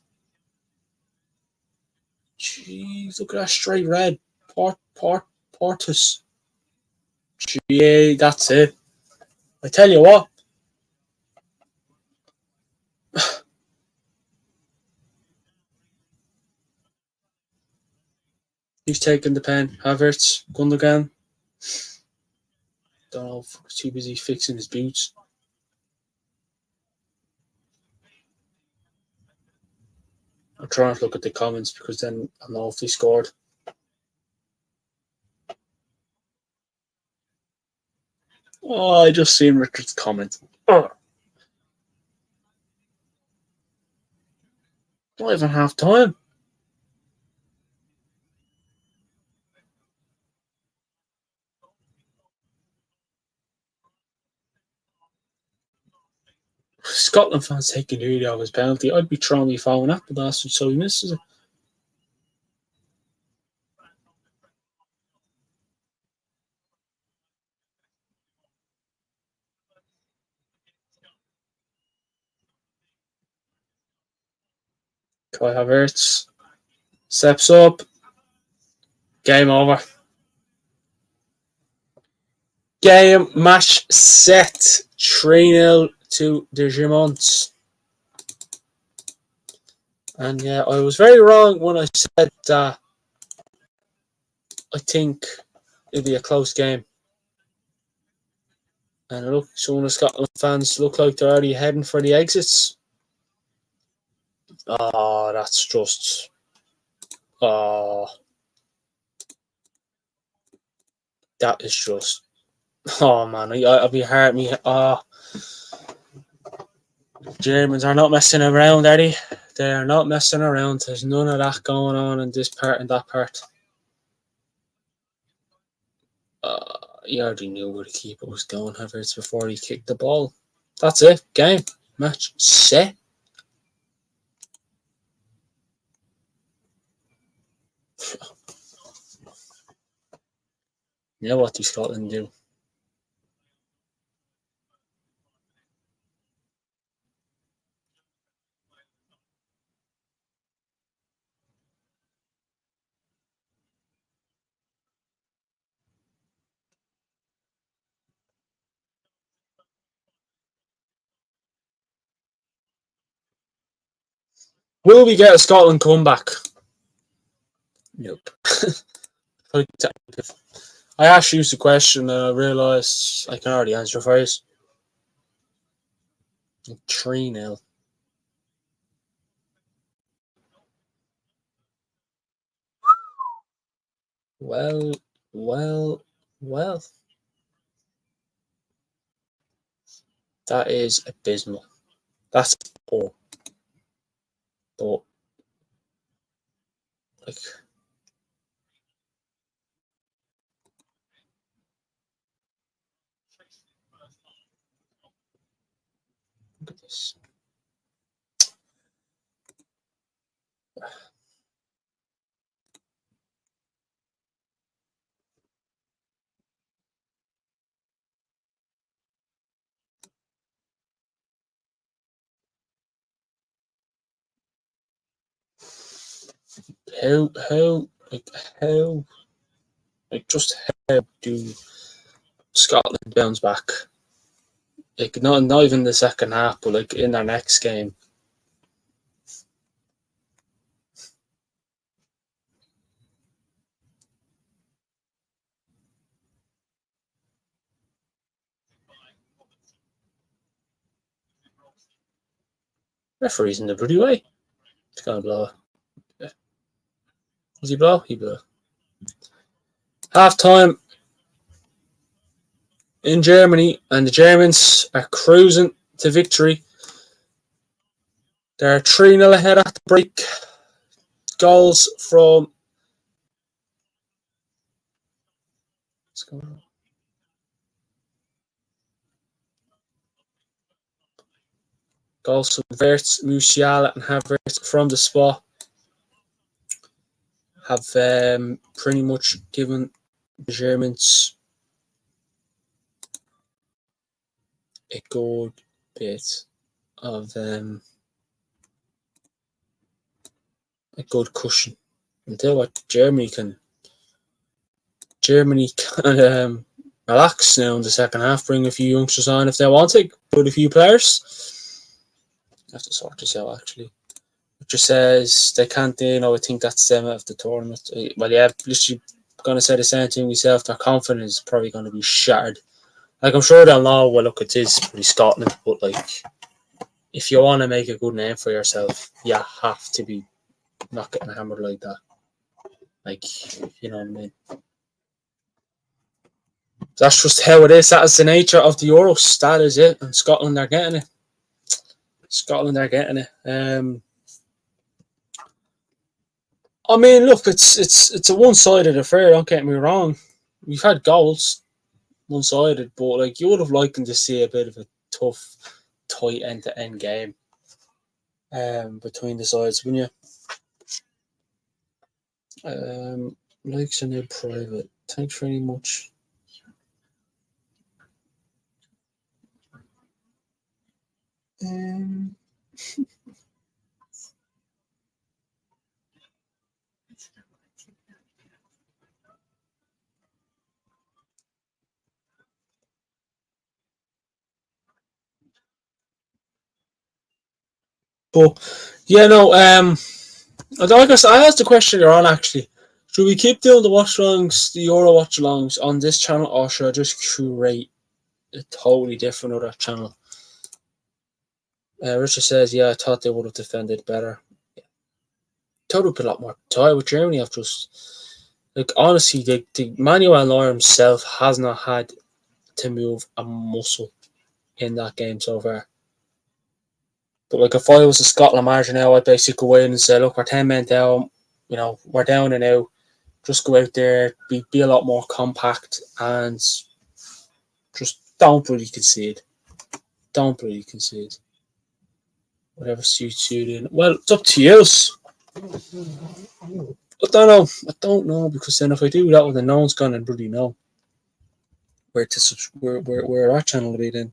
Jeez, look at that straight red. Portus. Yeah, that's it. I tell you what, he's taking the pen. Havertz, Gundogan. Don't know. He's too busy fixing his boots. I'm trying to look at the comments because then I'll know if they scored. Oh, I just seen Richard's comment. Oh, not even half time. Scotland fans taking the video of his penalty. I'd be throwing my phone at the bastard so he misses it. Kai Havertz steps up. Game over. Game match set. 3-0 to the Gimonts. And yeah, I was very wrong when I said that I think it'll be a close game. And look, some of the Scotland fans look like they're already heading for the exits. Oh, that's just. Oh, that is just. Oh, man. I'll be hard. Me. Oh, Germans are not messing around, are they? They are not messing around. There's none of that going on in this part and that part. He already knew where the keeper was going, Havertz, before he kicked the ball. That's it. Game. Match. Set. You know what do Scotland do? Will we get a Scotland comeback? Nope. I asked you the question and I realised I can already answer for you. 3-0. Well, well, well. That is abysmal. That's poor. But, like, look at this. how, just how do Scotland bounce back? Like, not even the second half, but like in their next game. Referee's in the bloody way. He's gonna blow it. Yeah. Does he blow? He blew. Half time in Germany, and the Germans are cruising to victory. They're 3-0 ahead at the break. Goals from. What's going on? Goals from Wirtz, Musiala, and Havertz from the spot have pretty much given the Germans a good bit of a good cushion. Until what Germany can relax now in the second half, bring a few youngsters on if they want to, put a few players. I have to sort this out actually. It just says they can't I think that's them out of the tournament. Well, yeah, literally going to say the same thing myself. Their confidence is probably going to be shattered. Like, I'm sure they'll know, well, look, it is pretty Scotland, but like, if you want to make a good name for yourself, you have to be not getting hammered like that. Like, you know what I mean? That's just how it is. That is the nature of the Euros. That is it. And Scotland are getting it. I mean, look, it's a one-sided affair. Don't get me wrong. We've had goals, one-sided, but like, you would have liked to see a bit of a tough, tight end-to-end game between the sides, wouldn't you? Likes and private. Thanks very much. But yeah, no. I guess I asked the question you're on actually. Should we keep doing the watchalongs, the Euro watchalongs on this channel, or should I just curate a totally different other channel? Richard says, yeah, I thought they would have defended better. Yeah. Thought would put a lot more tie with Germany. I've just, like, honestly, the Manuel Neuer himself has not had to move a muscle in that game so far. But like, if I was a Scotland manager now, I'd basically go in and say, look, we're 10 men down, we're down and out. Just go out there, be a lot more compact, and just don't really concede. Don't really concede. Whatever suits you. Then. Well, it's up to you. I don't know. I don't know, because then if I do that, well, then no one's gonna really know where our channel will be then.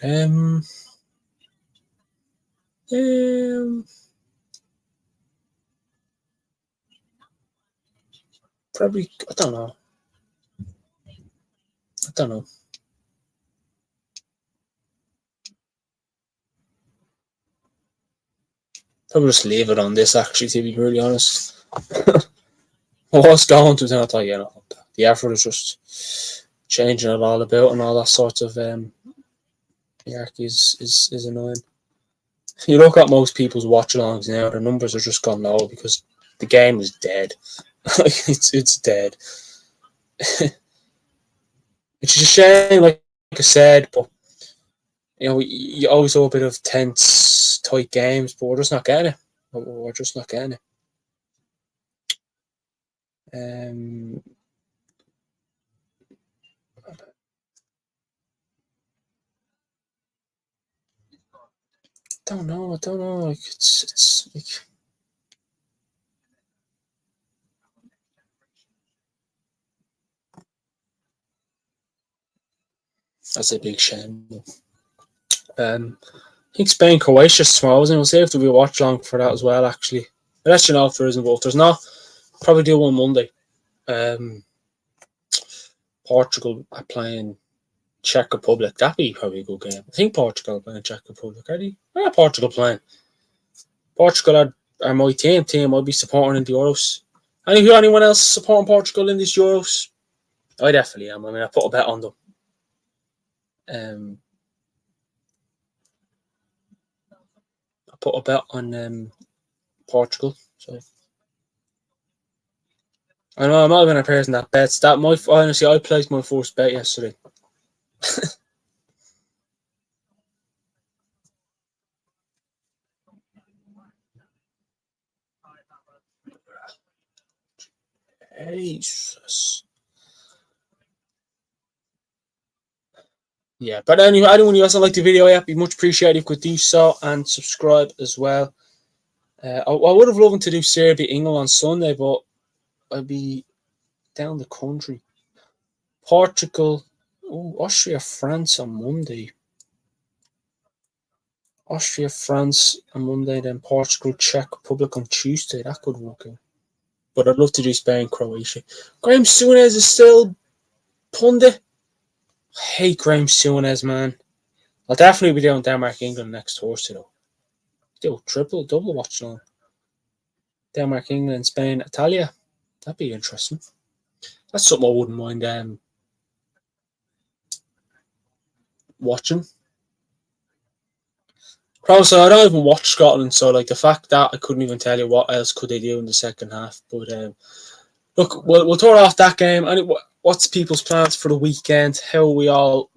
Um, Probably. I don't know. Probably just leave it on this. Actually, to be really honest, I was going to, then I thought, the effort is just changing it all about and all that sort of hierarchy is annoying. You look at most people's watch-alongs now; the numbers are just gone low because the game is dead. it's dead. Which is a shame, like I said, but you always have a bit of tense, tight games, but we're just not getting it. We're just not getting it. I don't know. Like, it's like, that's a big shame. I think Spain Croatia tomorrow, and we'll see if there'll be a watch along for that as well. Actually, I'll let you know if there isn't. But if there's not, probably do one Monday. Um, Portugal are playing Czech Republic. That'd be probably a good game. I think Portugal are playing Czech Republic. Are they? Where are Portugal playing? Portugal are my team. I'll be supporting in the Euros. Anyone else supporting Portugal in these Euros? I definitely am. I mean, I put a bet on them. Um, I put a bet on Portugal. So I know I'm not even a person that bets. That my honestly, I placed my first bet yesterday. Jesus. Yeah, but anyway, anyone who also like the video, yeah, be much appreciated if you could do so and subscribe as well. I would have loved to do Serbia England on Sunday, but I'd be down the country. Portugal, Austria, France on Monday. Austria, France on Monday, then Portugal, Czech Republic on Tuesday. That could work out. But I'd love to do Spain, Croatia. Graham Souness is still pundit. I hate Graham Souness, man. I'll definitely be doing Denmark, England next Thursday, though. Do triple, double watch on. Denmark, England, Spain, Italia. That'd be interesting. That's something I wouldn't mind watching. Also, I don't even watch Scotland, so like the fact that I couldn't even tell you what else could they do in the second half. But look, we'll throw off that game. What's people's plans for the weekend? How are we all?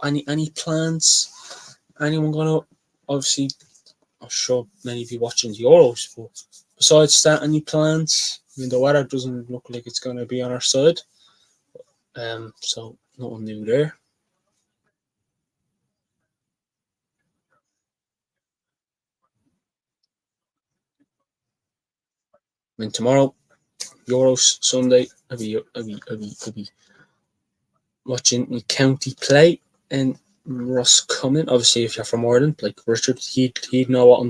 Any plans? Anyone gonna? Obviously, I'm sure many of you watching the Euros, but besides that, any plans? I mean, the weather doesn't look like it's going to be on our side. So nothing new there. I mean, tomorrow, Euros, Sunday, I'll be watching the county play and Roscommon. Obviously, if you're from Ireland, like Richard, he'd know what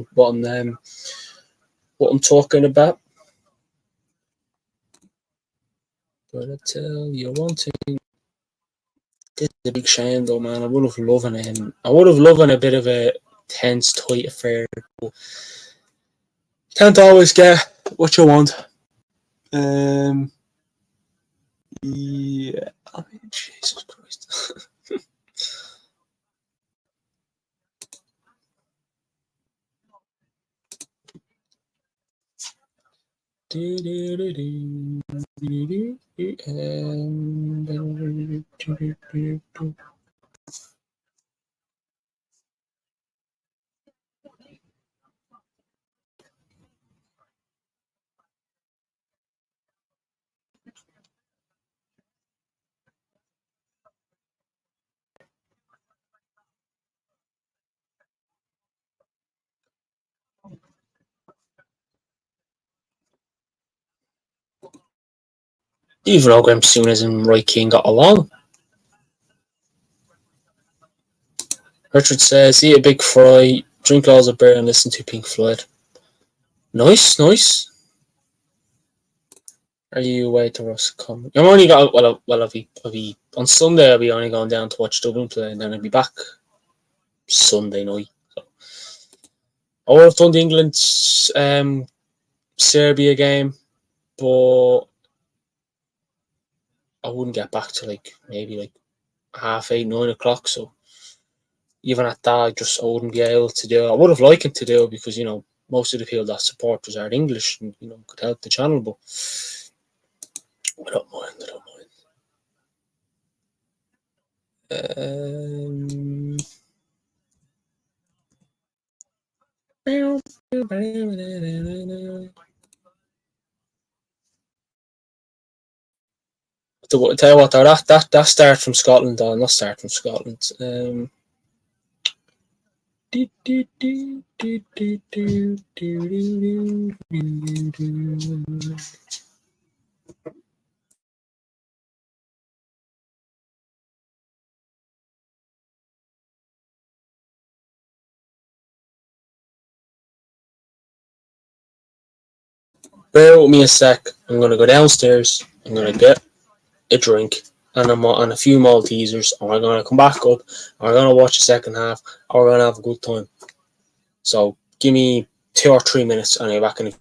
I'm talking about. But I tell you one thing, this is a big shame though, man. I would have loved a bit of a tense, tight affair. But can't always get what you want. Um, yeah, I mean, Jesus Christ. Even though Graham Souness and Roy Keane got along. Richard says, eat a big fry, drink loads of beer, and listen to Pink Floyd. Nice, nice. Are you away to Roscommon? I'm only got I'll be on Sunday. I'll be only going down to watch Dublin play, and then I'll be back Sunday night. So I would have done the England Serbia game, but I wouldn't get back to maybe 8:30, 9 o'clock. So even at that, I wouldn't be able to do it. I would have liked to do it because most of the people that support us are English, and could help the channel. But I don't mind. I don't mind. Tell you what, though, that start from Scotland, though, not start from Scotland. bear with me a sec. I'm gonna go downstairs. I'm gonna get a drink and and a few Maltesers, and we're gonna come back up. And we're gonna watch the second half. And we're gonna have a good time. So give me 2 or 3 minutes, and I'll be back in a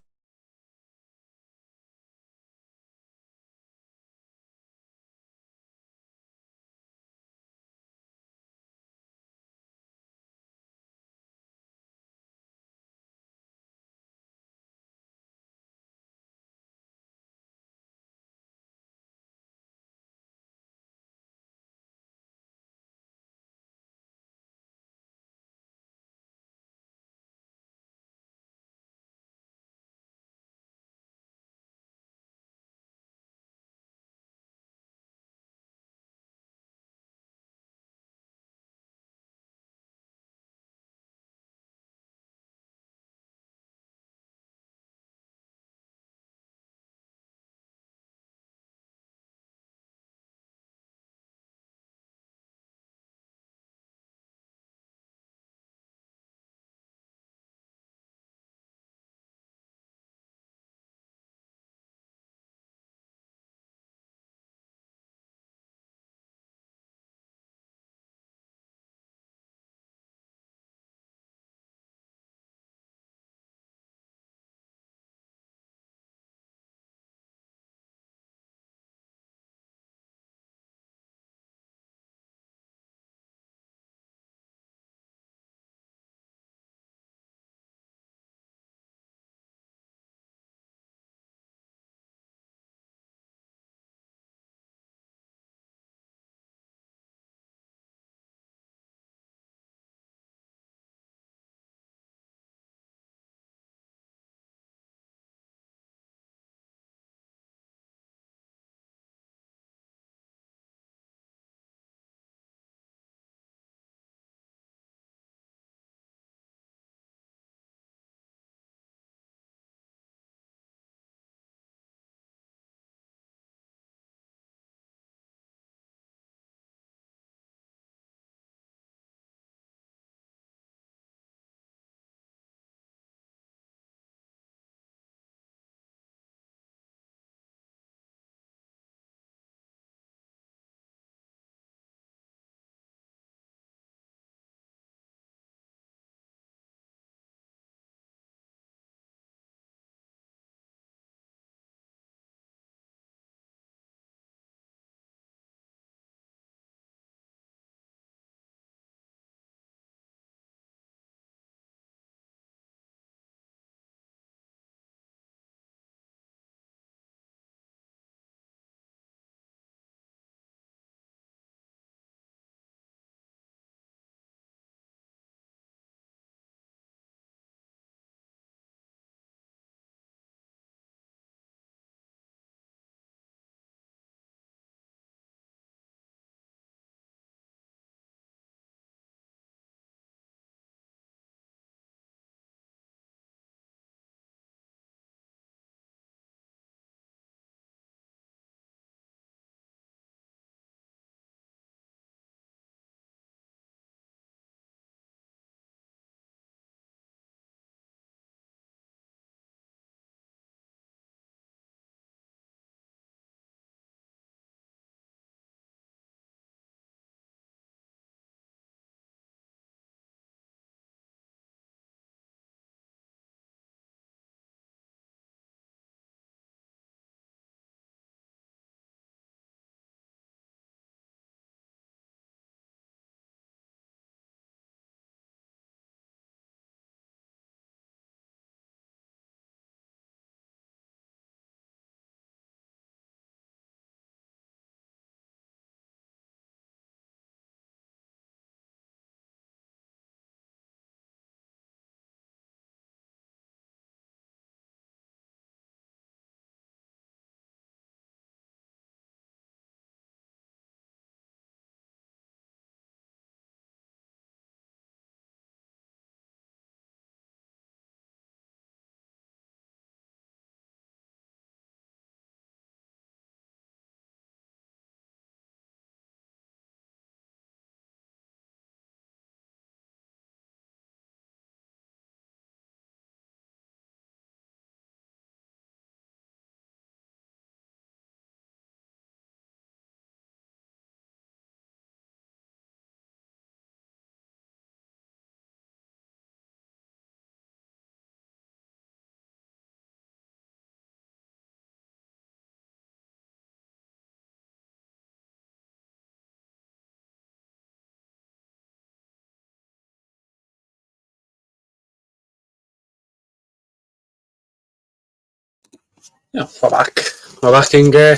Yeah, we're back. We're back in gear.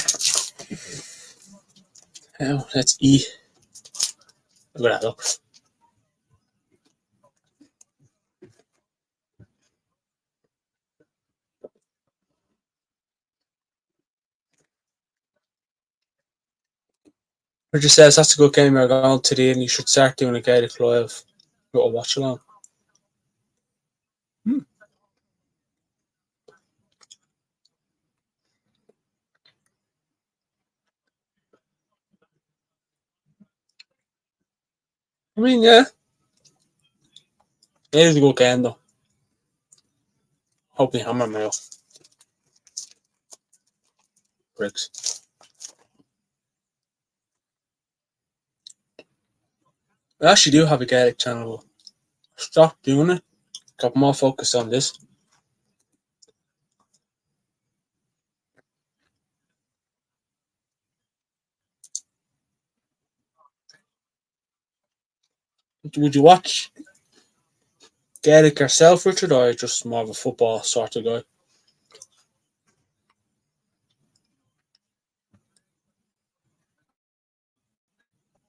Now, let's eat. Look at that, look. It just says that's a good game you're going today and you should start doing a Gaelic live. Got to watch along. I mean, yeah. It is a good game though. Hope they hammer me off. Bricks. I actually do have a Gaelic channel, but stop doing it. Got more focused on this. Would you watch Gaelic yourself, Richard, or are you just more of a football sort of guy?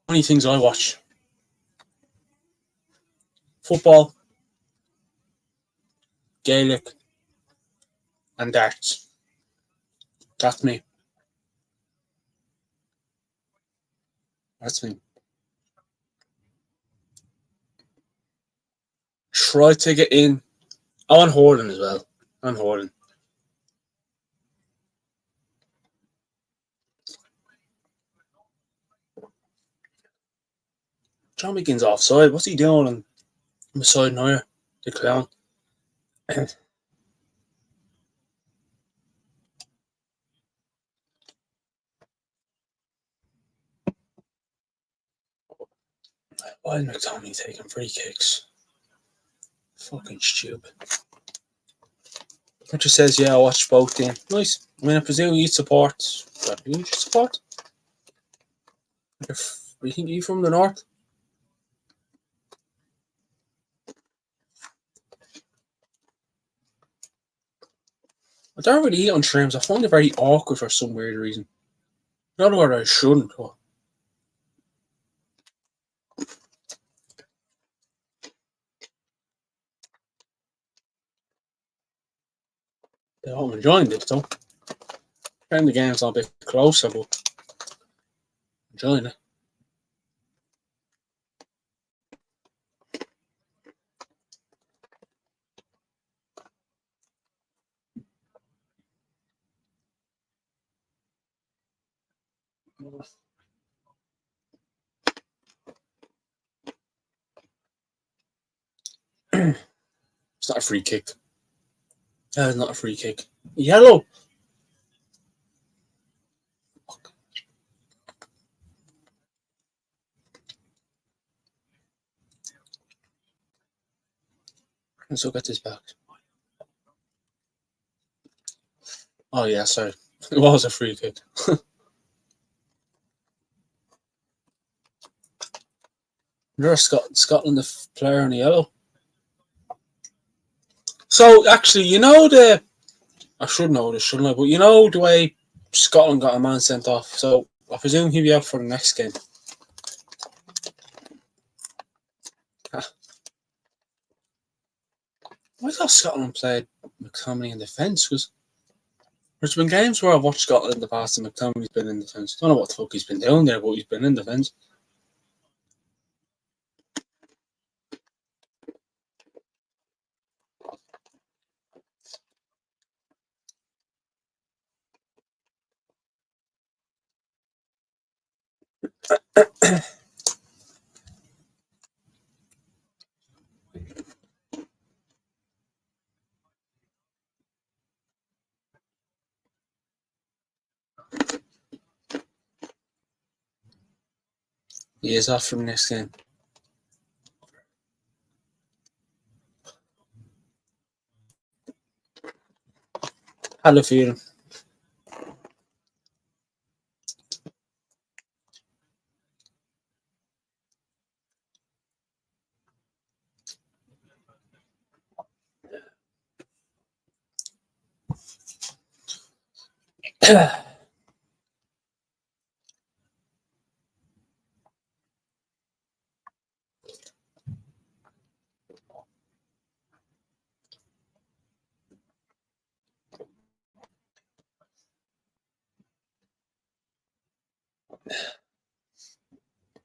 Only things I watch: football, Gaelic, and darts. That's me. That's me. Try to get in. I want Horan as well. I'm Horan. John McGinn's offside. What's he doing on the side now? The clown. Why is McTominay taking free kicks? Fucking stupid. It just says, yeah, I watched both games. Nice. I mean, I presume you support. What do you support? You think you from the north? I don't really eat on shrooms. I find it very awkward for some weird reason. Not where I shouldn't, but I'm enjoying this though. Playing the game's a bit closer, but enjoying it. It's not a free kick. That is not a free kick. Yellow. Let's look at this back. Oh yeah, sorry. It was a free kick. There's Scotland, the player in the yellow. So actually, you know I should know this, shouldn't I? But you know the way Scotland got a man sent off. So I presume he'll be out for the next game. I thought Scotland played McTominay in defence because there's been games where I've watched Scotland in the past and McTominay's been in defence. I don't know what the fuck he's been doing there, but he's been in defence. He is off from next game. Had a feeling.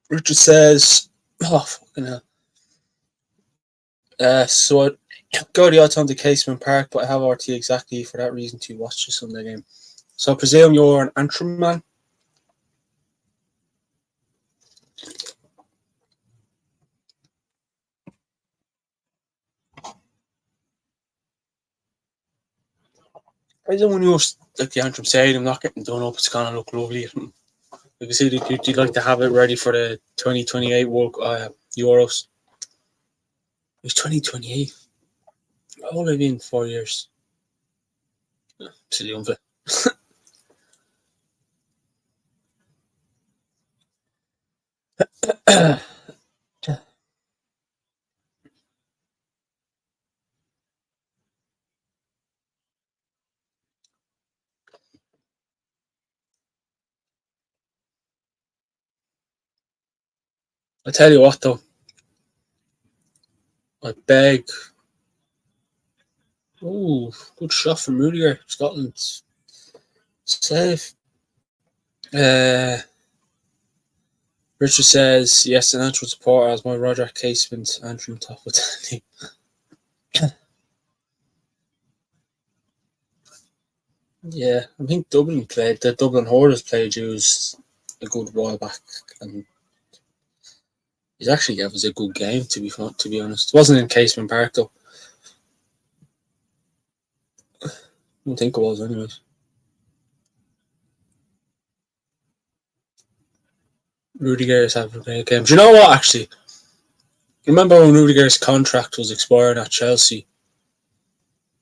Richard says, oh, fucking hell. So I go the odds on the Casement Park, but I have RT exactly for that reason to watch the Sunday game. So I presume you're an Antrim man? I don't want you like the Antrim Stadium not getting done up, it's gonna look lovely. Like I said, you'd like to have it ready for the 2028 World Euros. It's 2028. How old have I been? 4 years. Silly unfair. I tell you what though, I beg. Oh, good shot from Rudiger, Scotland. Save. Richard says, yes, an Antrim supporter as my Roger Casement Antrim top of the team. Yeah, I think the Dublin Hoarders played you a good while back, and it actually gave us a good game to be honest. It wasn't in Casement Park though. I don't think it was anyways. Rudiger's having a great game. Do you know what actually? Remember when Rudiger's contract was expiring at Chelsea?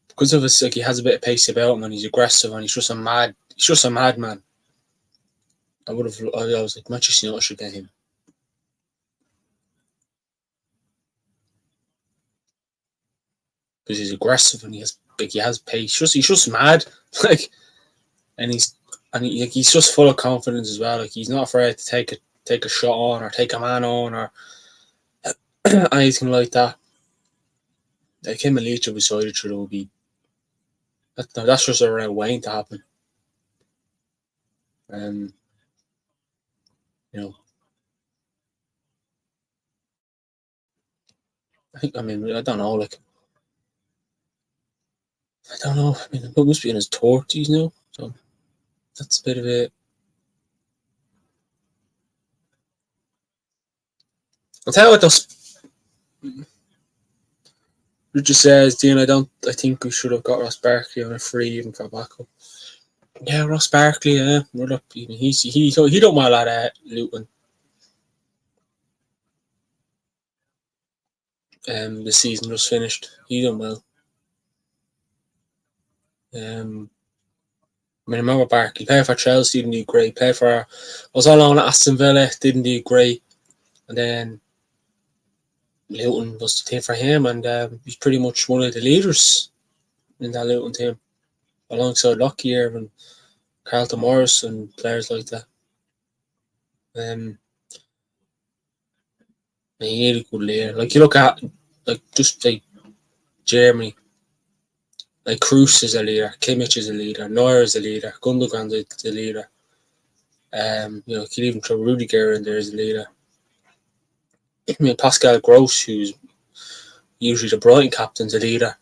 Because of his like he has a bit of pace about him and he's aggressive and he's just a madman. I was like Manchester United should get him. Because he's aggressive and he has pace. He's just mad. Like and he's just full of confidence as well. Like he's not afraid to take a shot on or take a man on or anything like that. Like him and Leach beside each other would be that's just around waiting to happen. Um, you know, I don't know. Like, I don't know. I mean, it must be in his 30s now, so that's a bit of a. I'll tell you what, Richard says, Dean, I think we should have got Ross Barkley on a free even for backup. Yeah, Ross Barkley, yeah, he don't want a lot of Luton. The season just finished. He done well. I remember Barkley played for Chelsea, didn't do great. Played for was all on at Aston Villa, didn't do great, and then Luton was the team for him, and he's pretty much one of the leaders in that Luton team, alongside Lockyer and Carlton Morris and players like that. He really good leader. Like you look at like just like Germany, like Kroos is a leader, Kimmich is a leader, Neuer is a leader, Gundogan is a leader. You could even throw Rudiger in there as a leader. I mean Pascal Gross, who's usually the Brighton captain's a leader.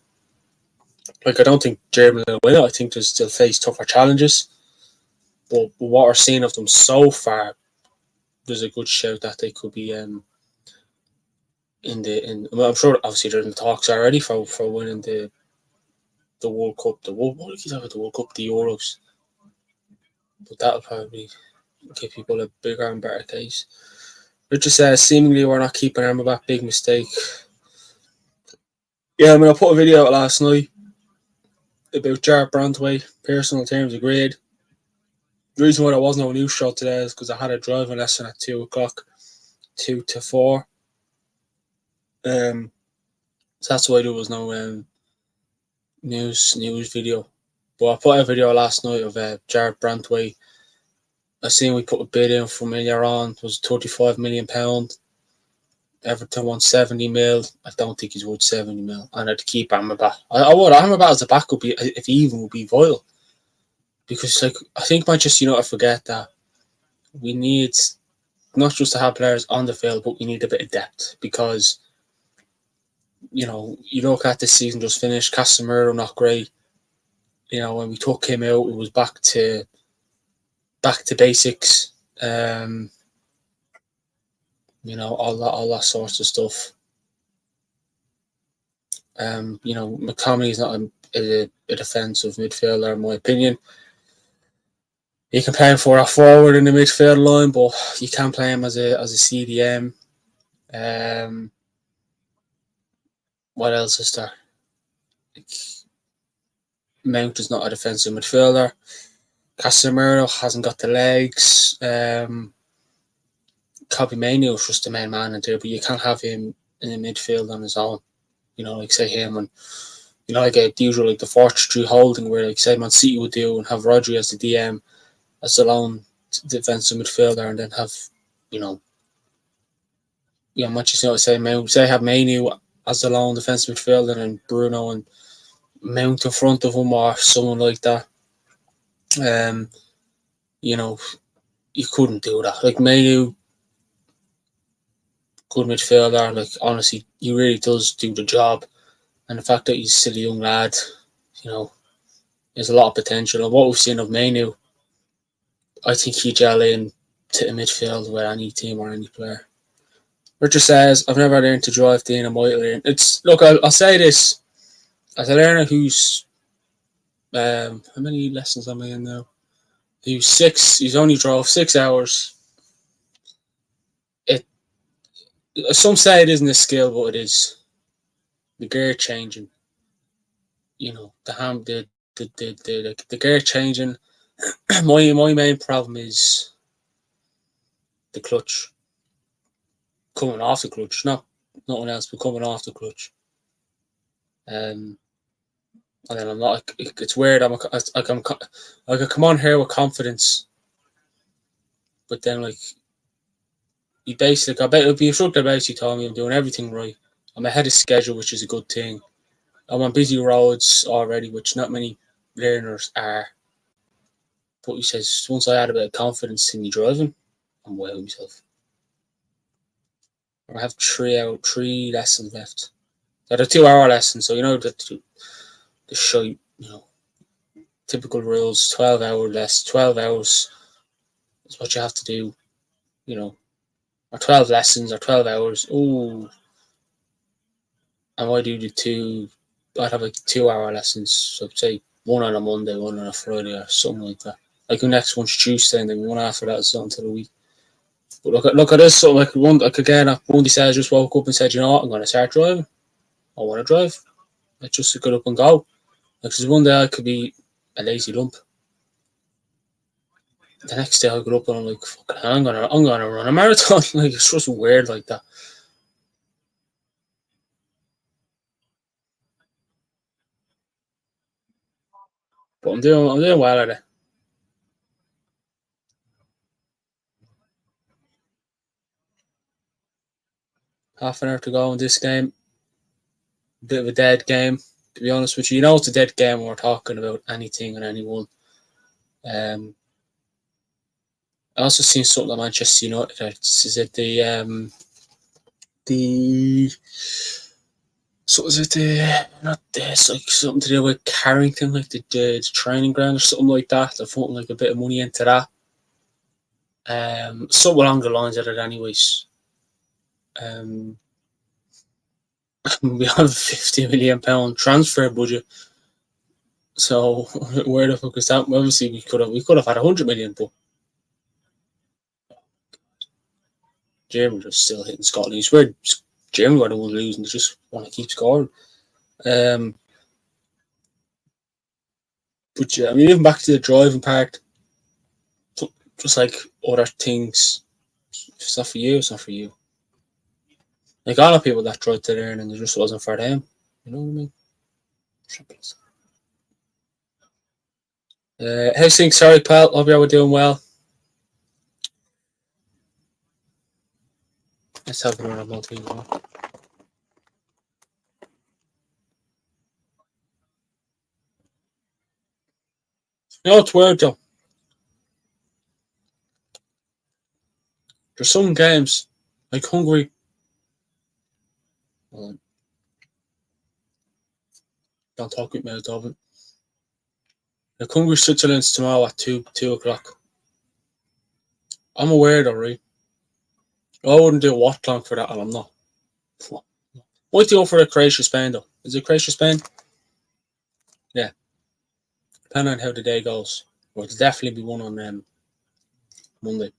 Like I don't think Germany will win it. I think they'll still face tougher challenges. But what we're seeing of them so far, there's a good shout that they could be well, I'm sure obviously they're in the talks already for winning the World Cup, what are you talking about the World Cup, the Euros. But that'll probably give people a bigger and better case. Richard says seemingly we're not keeping Amrabat, big mistake. Yeah, I mean I put a video out last night about Jared Brantway, personal terms agreed. The reason why there wasn't no news show today is because I had a driving lesson at 2 o'clock, 2 to 4. So that's why there was no news video. But I put a video last night of Jared Brantway. I seen we put a bid in from earlier on. It was £35 million. Everton won 70 mil. I don't think he's worth 70 mil. And I'd keep Amrabat. I would. Amrabat as a back would be, if he even would be vital. Because like I think Manchester United forget that we need not just to have players on the field, but we need a bit of depth. Because, you look at this season just finished, Casemiro not great. When we took him out, it was back to basics. All that sorts of stuff. McTominay is not a defensive midfielder, in my opinion. You can play him for a forward in the midfield line, but you can't play him as a CDM. What else is there? Mount is not a defensive midfielder. Casemiro hasn't got the legs. Kobe Mainoo is just the main man in there, but you can't have him in the midfield on his own. Like say him and like the usual like the 4-3 holding where like say Man City would do and have Rodri as the DM as the lone defensive midfielder and then have Manchester United say have Mainoo as the lone defensive midfielder and Bruno and Mount in front of him or someone like that. You couldn't do that. Like Mainoo, good midfielder. Like honestly, he really does do the job. And the fact that he's still a young lad, there's a lot of potential. And what we've seen of Mainoo, I think he gel in to the midfield with any team or any player. Richard says, I've never learned to drive Dean and might learn. I'll say this. As a learner who's how many lessons am I in now? He's only drove 6 hours. Some say it isn't a skill, but it is. The gear changing. The gear changing. my main problem is the clutch. Coming off the clutch, not nothing else, but coming off the clutch. And then I'm not. It's weird. I can come on here with confidence, but then you basically, I bet the instructor basically told me I'm doing everything right. I'm ahead of schedule, which is a good thing. I'm on busy roads already, which not many learners are. But he says once I add a bit of confidence in me driving, I'm well with myself. I have 3 lessons left. They're 2-hour lessons, so the show typical rules. 12 hours is what you have to do. Or 12 lessons or 12 hours. Oh, and I do the 2. I'd have 2-hour lessons. So say one on a Monday, one on a Friday, or something like that. Like the next one's Tuesday, and then one after that is until the week. But look at this. So one said I just woke up and said, I'm going to start driving. I want to drive. Let's just get up and go. Like there's one day I could be a lazy lump. The next day I got up and I'm like, fuck, I'm gonna run a marathon. Like it's just weird like that. But I'm doing well at it. Half an hour to go in this game. Bit of a dead game, to be honest with you. It's a dead game when we're talking about anything and anyone. I also seen something at Manchester United. Is it not this, like something to do with Carrington, like the training ground or something like that. They're putting like a bit of money into that. Something along the lines of it, anyways. We have a £50 million transfer budget. So where the fuck is that? Obviously, we could have had 100 million, but Germany are still hitting Scotland. It's weird. Germany are the ones losing. They just want to keep scoring. But yeah, I mean, even back to the driving part, just like other things, if it's not for you, it's not for you. Like I know people that tried to learn and it just wasn't for them. You know what I mean? How's things? Sorry, pal. Hope you're doing well. Let's have another multi. No, it's weird though. There's some games like Hungary. Well, don't talk with me out of it. Like Hungary Switzerland's tomorrow at 2 o'clock. I'm aware though, right? I wouldn't do a Watchalong for that, and I'm not. Might do for a Croatia Spain though. Is it Croatia Spain? Yeah. Depending on how the day goes. Well, it'll definitely be one on Monday.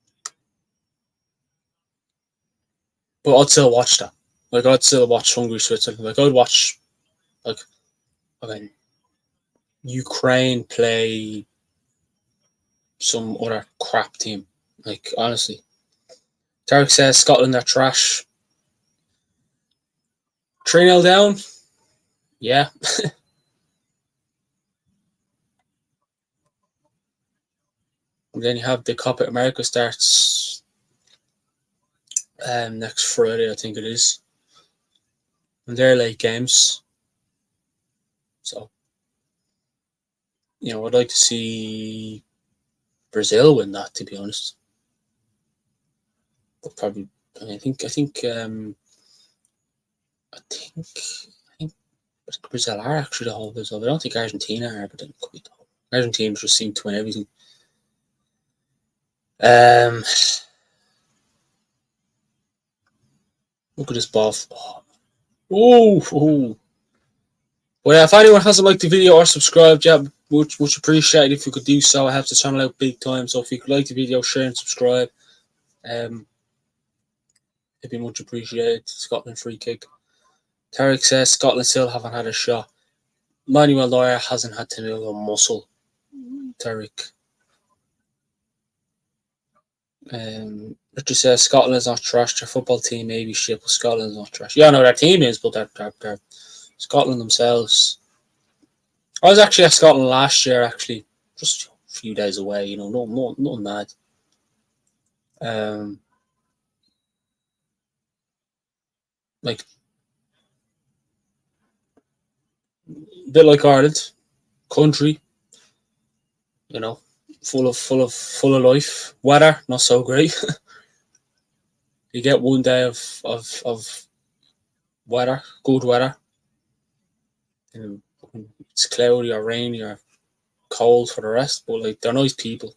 But I'd still watch that. Like I'd still watch Hungary Switzerland. Like I'd watch like okay, Ukraine play some other crap team. Like honestly. Tarek says Scotland are trash. 3-0 down? Yeah. And then you have the Copa America starts next Friday, I think it is. And they're late games. So, I'd like to see Brazil win that, to be honest. But probably, I think, I think Brazil are actually the whole result. I don't think Argentina are, but then could be the whole. Argentina just seem to win everything. Look at this ball. Oh. Well, yeah, if anyone hasn't liked the video or subscribed, yeah, much appreciated if you could do so. It helps the channel out big time. So if you could like the video, share and subscribe, it'd be much appreciated. Scotland free kick. Tarek says Scotland still haven't had a shot. Manuel Neuer hasn't had to move a muscle. Tarek. Richard says Scotland is not trash. Their football team may be shit, but Scotland is not trash. Yeah, no, their team is, but they're Scotland themselves. I was actually at Scotland last year, actually, just a few days away. Nothing mad. Like a bit like Ireland, country, full of life. Weather not so great. You get one day of weather, good weather. It's cloudy or rainy or cold for the rest, but like they're nice people.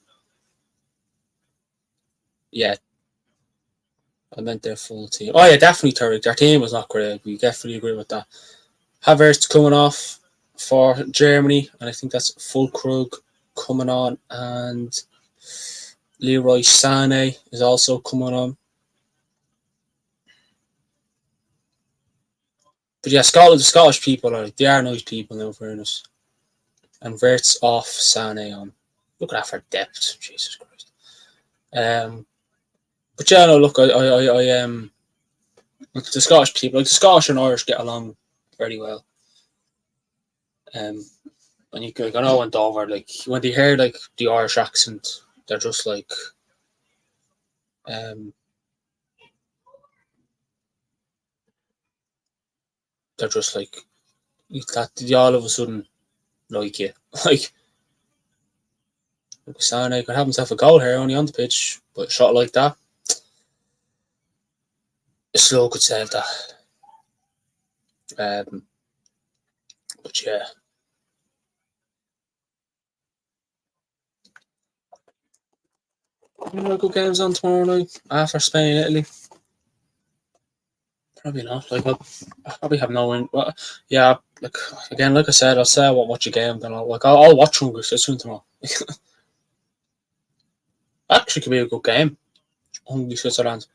Yeah, I meant their full team. Oh yeah, definitely Turek. Their team was not great. We definitely agree with that. Havertz coming off for Germany, and I think that's Fulkrug coming on, and Leroy Sané is also coming on. But yeah, Scotland, the Scottish people they are nice people now, fairness. And Verts off, Sané on. Look at that for depth, Jesus Christ. But yeah, no, look, I look, the Scottish people, like the Scottish and Irish, get along very well. And you I know I went over, like when they hear like the Irish accent, they're just like, they're just like that. They all of a sudden like you, like Sané could have himself a goal here, only on the pitch, but a shot like that, a slow could save that. But yeah. Good games on tomorrow night after Spain, Italy. Probably not. Like I probably have no win. Well, yeah, like again, like I said, I'll say I won't watch a game. Then I'll watch Hungary Switzerland tomorrow. Actually, could be a good game. Hungary Switzerland.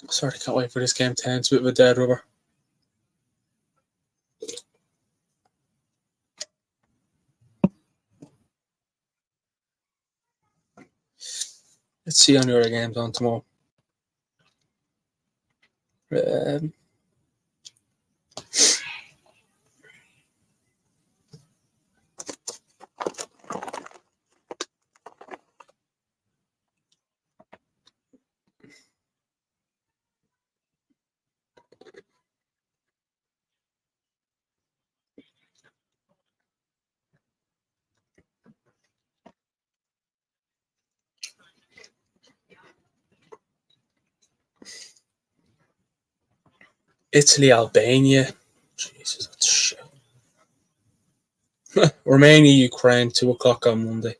Sorry, can't wait for this game. 10. It's a bit of a dead rubber. Let's see any other games on tomorrow. Italy, Albania. Jesus, that's shit. Romania, Ukraine, 2:00 on Monday.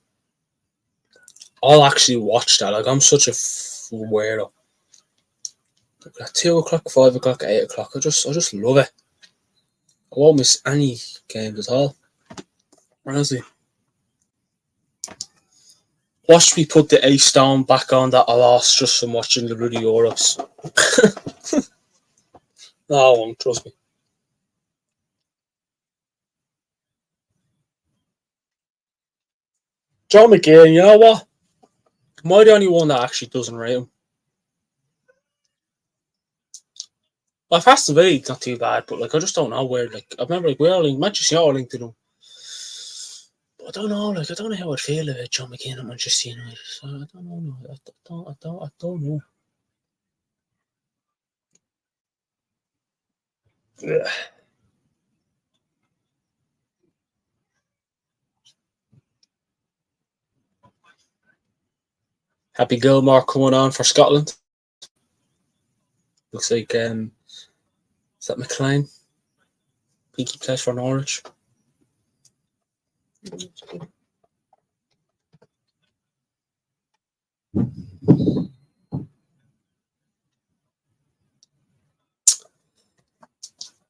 I'll actually watch that. Like, I'm such a weirdo. At 2:00, 5:00, 8:00. I just love it. I won't miss any games at all. Honestly. Watch me put the ace down back on that I lost just from watching the bloody Euros. No, I won't, trust me. John McGinn, you know what? Am I the only one that actually doesn't rate him? Well, Aston Villa not too bad, but like I just don't know where. Like I remember, like we're all Manchester United linked to them. But I don't know. Like I don't know how I'd feel about John McGinn at Manchester United. So I don't know. I don't know. Yeah. Happy Gilmore coming on for Scotland. Looks like is that McLean? Pinky plays for Norwich.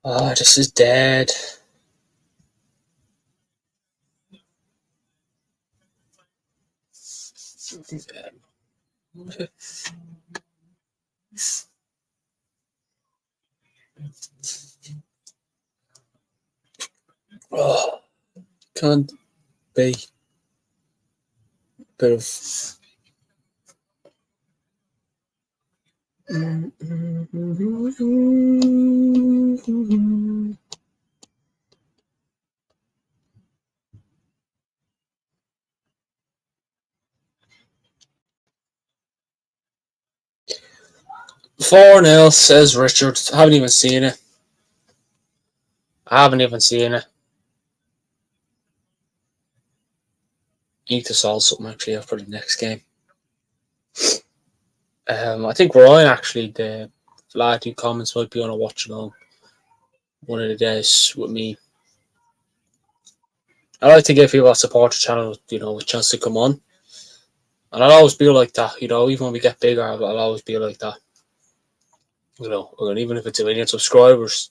Oh, this is dead. Oh, can't be. Bit of. 4-0, says Richard. I haven't even seen it. Need to solve something actually for the next game. I think Ryan actually, the lad who comments, might be on a Watchalong one of the days with me. I like to give people that support the channel, a chance to come on. And I'll always be like that, even when we get bigger, I'll always be like that. And even if it's 1 million subscribers,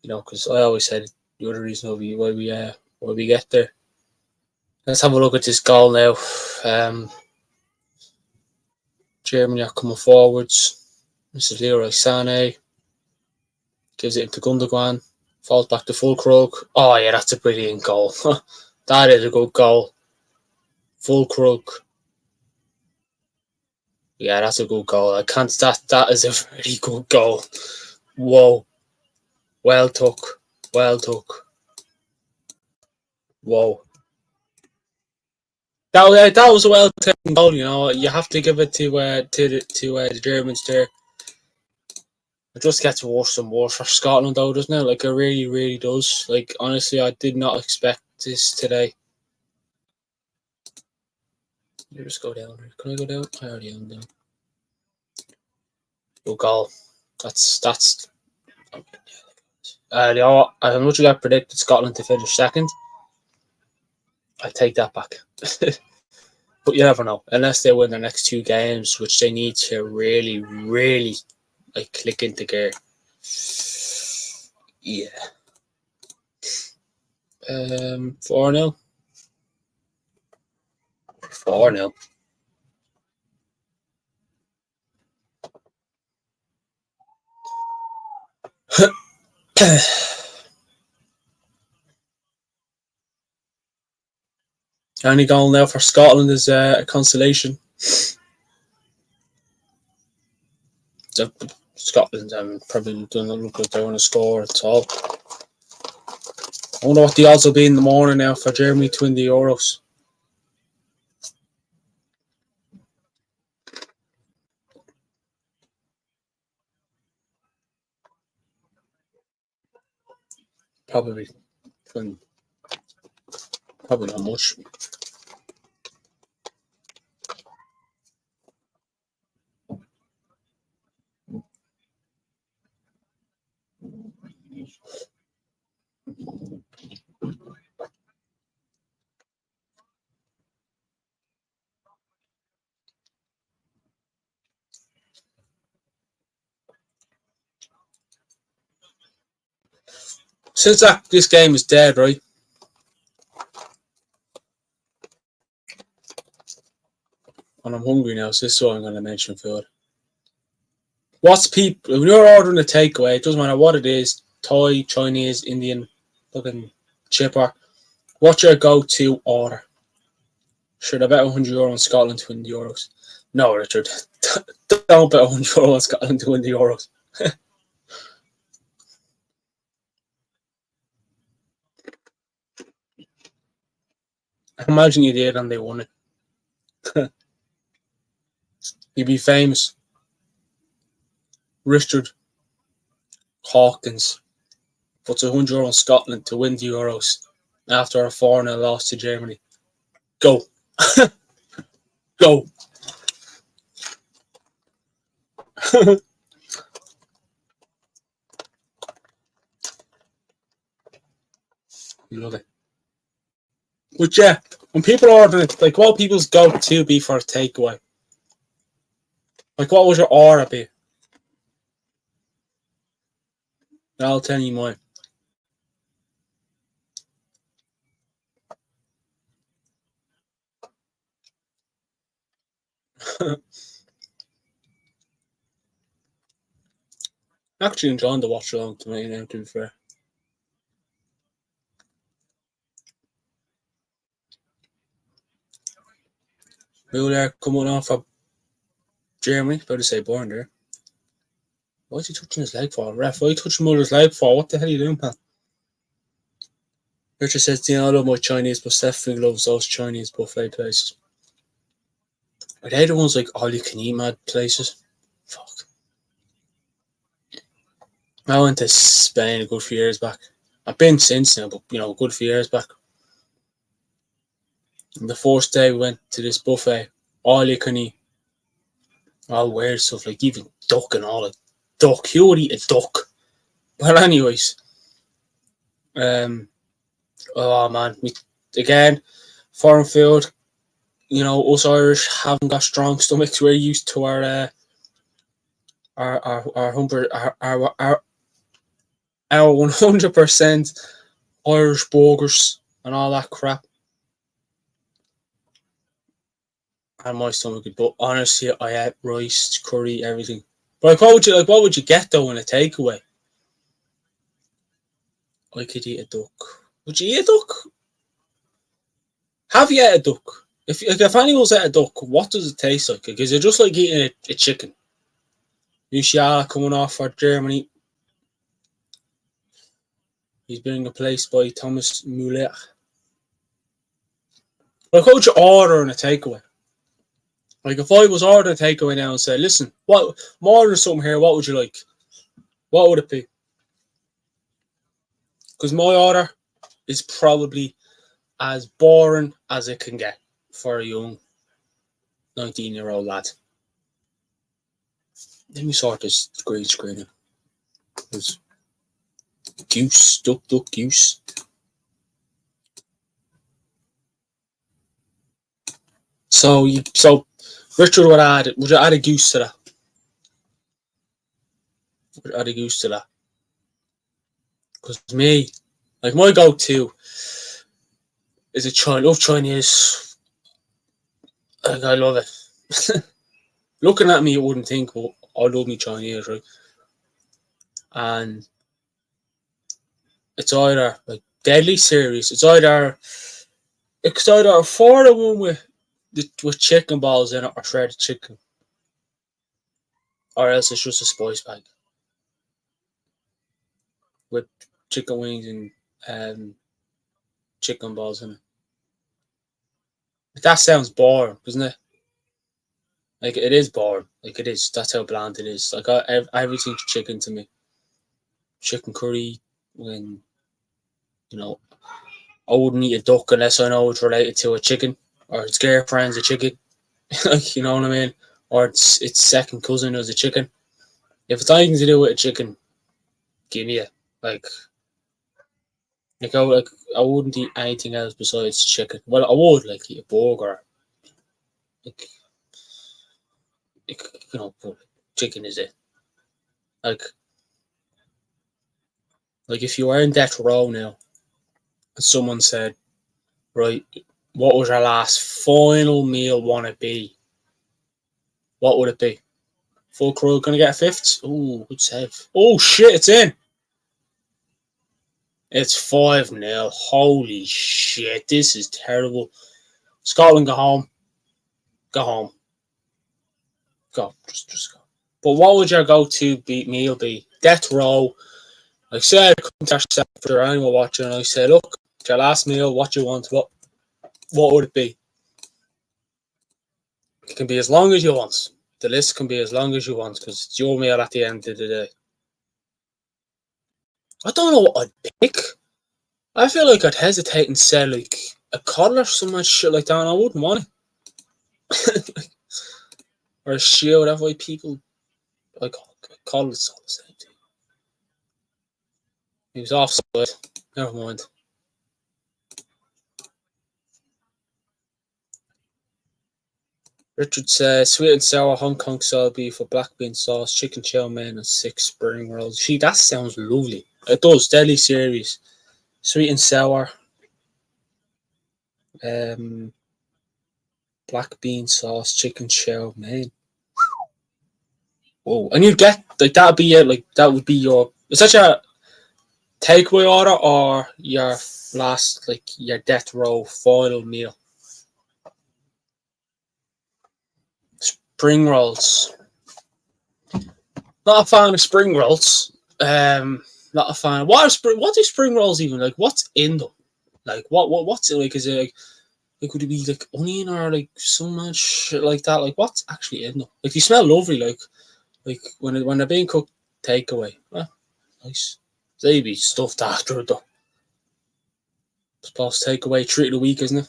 because I always said you're the reason why we get there. Let's have a look at this goal now. Germany are coming forwards. This is Leroy Sané. Gives it into Gundogan. Falls back to Fulkrug. Oh yeah, that's a brilliant goal. That is a good goal. Fulkrug. Yeah, that's a good goal. That is a very good goal. Whoa. Well took. Whoa. That was a well taken goal. You have to give it to the Germans there. It just gets worse and worse for Scotland, though, doesn't it? Like it really, really does. Like honestly, I did not expect this today. Let me just go down. Can I go down? I already am down. Good goal. That's. How much you got predicted Scotland to finish second? I take that back. But you never know. Unless they win the next 2 games, which they need to really, really click into gear. Yeah. 4-0. 4-0. Only goal now for Scotland is a consolation. Scotland probably doesn't look like they're going to score at all. I wonder what the odds will be in the morning now for Germany to win the Euros. Probably not much. Since this game is dead, right? And I'm hungry now, so this is what I'm going to mention food. What's people, when you're ordering a takeaway, it doesn't matter what it is, Thai, Chinese, Indian, looking chipper, what's your go-to order? Should I bet €100 on Scotland to win the Euros? No, Richard. Don't bet €100 on Scotland to win the Euros. I imagine you did and they won it. You'd be famous. Richard Hawkins puts €100 on Scotland to win the Euros after a 4-0 loss to Germany. Go. Go. You love it. But yeah, when people order it, like what people's go-to be for a takeaway? Like what would your order be? I'll tell you mine. Actually enjoying the watch along tonight now, to be fair. Muller coming off of Germany, about to say born there. Why is he touching his leg for? Ref, why are you touching Muller's leg for? What the hell are you doing, pal? Richard says, I love my Chinese, but Stephanie loves those Chinese buffet places. Are they the ones like all you can eat mad places? Fuck. I went to Spain a good few years back. I've been since now, but a good few years back. And the first day we went to this buffet, all you can eat. All weird stuff, like even duck and all that. Duck, who would eat a duck? But anyways, oh man, again, foreign food. Us Irish haven't got strong stomachs. We're used to our 100% Irish burgers and all that crap. And my stomach, but honestly, I ate rice, curry, everything. But what would you get though in a takeaway? I could eat a duck. Would you eat a duck? Have you ate a duck? If anyone's ate a duck, what does it taste like? Because it's just like eating a chicken. Musiala coming off for Germany. He's being replaced by Thomas Muller. Like, what would you order in a takeaway? Like, if I was ordering a takeaway now and said, listen, I'm ordering something here, what would you like? What would it be? Because my order is probably as boring as it can get for a young 19-year-old lad. Let me sort this green screen out. There's goose, duck, goose. So Richard would you add a goose to that? Would you add a goose to that? Because me, like my go-to is Chinese. Like, I love it. Looking at me, you wouldn't think, but I love me Chinese, right? And it's either like deadly serious. It's either a foreign one with chicken balls in it or shredded chicken. or else it's just a spice bag with chicken wings and chicken balls in it. That sounds boring, doesn't it? Like it is boring. Like it is. That's how bland it is. Like everything's chicken to me. Chicken curry. When you know, I wouldn't eat a duck unless I know it's related to a chicken or its girlfriend's a chicken. Like you know what I mean? Or its second cousin is a chicken. If it's anything to do with a chicken, give me it. Like like I wouldn't eat anything else besides chicken. Well, I would like eat a burger. Like, like but chicken is it. Like if you were in death row now, and someone said, right, what was your last final meal want to be? What would it be? Full crew gonna get a fifth? Oh, good save. Oh shit, it's in. It's 5-0. Holy shit, this is terrible. Scotland, go home. Go home. Go. Just go. But what would your go-to meal be? Death row. I said, come to yourself for anyone watching, and I said, look, it's your last meal, what you want, what would it be? It can be as long as you want. The list can be as long as you want because it's your meal at the end of the day. I don't know what I'd pick. I feel like I'd hesitate and say like a cod or some shit like that, and I wouldn't want it. Or a shield, that's why people like cod is all the same thing. He was offside. Never mind. Richard says sweet and sour Hong Kong style beef with black bean sauce, chicken chow mein, and 6 spring rolls. Gee, that sounds lovely. It does. Deadly serious. Sweet and sour. Um, Black bean sauce, chicken chow mein. Whoa! And you get like that'd be it. Like that would be your. Is that your takeaway order or your last like your death row final meal? Spring rolls. Not a fan of spring rolls. Not a fan. What do spring rolls even like? What's in them? Like what's it like? Is it like would it be like onion or like so much shit like that? Like what's actually in them? Like they smell lovely. Like when they're being cooked takeaway. Nice. They be stuffed after it though. Supposed to take away treat of the week, isn't it?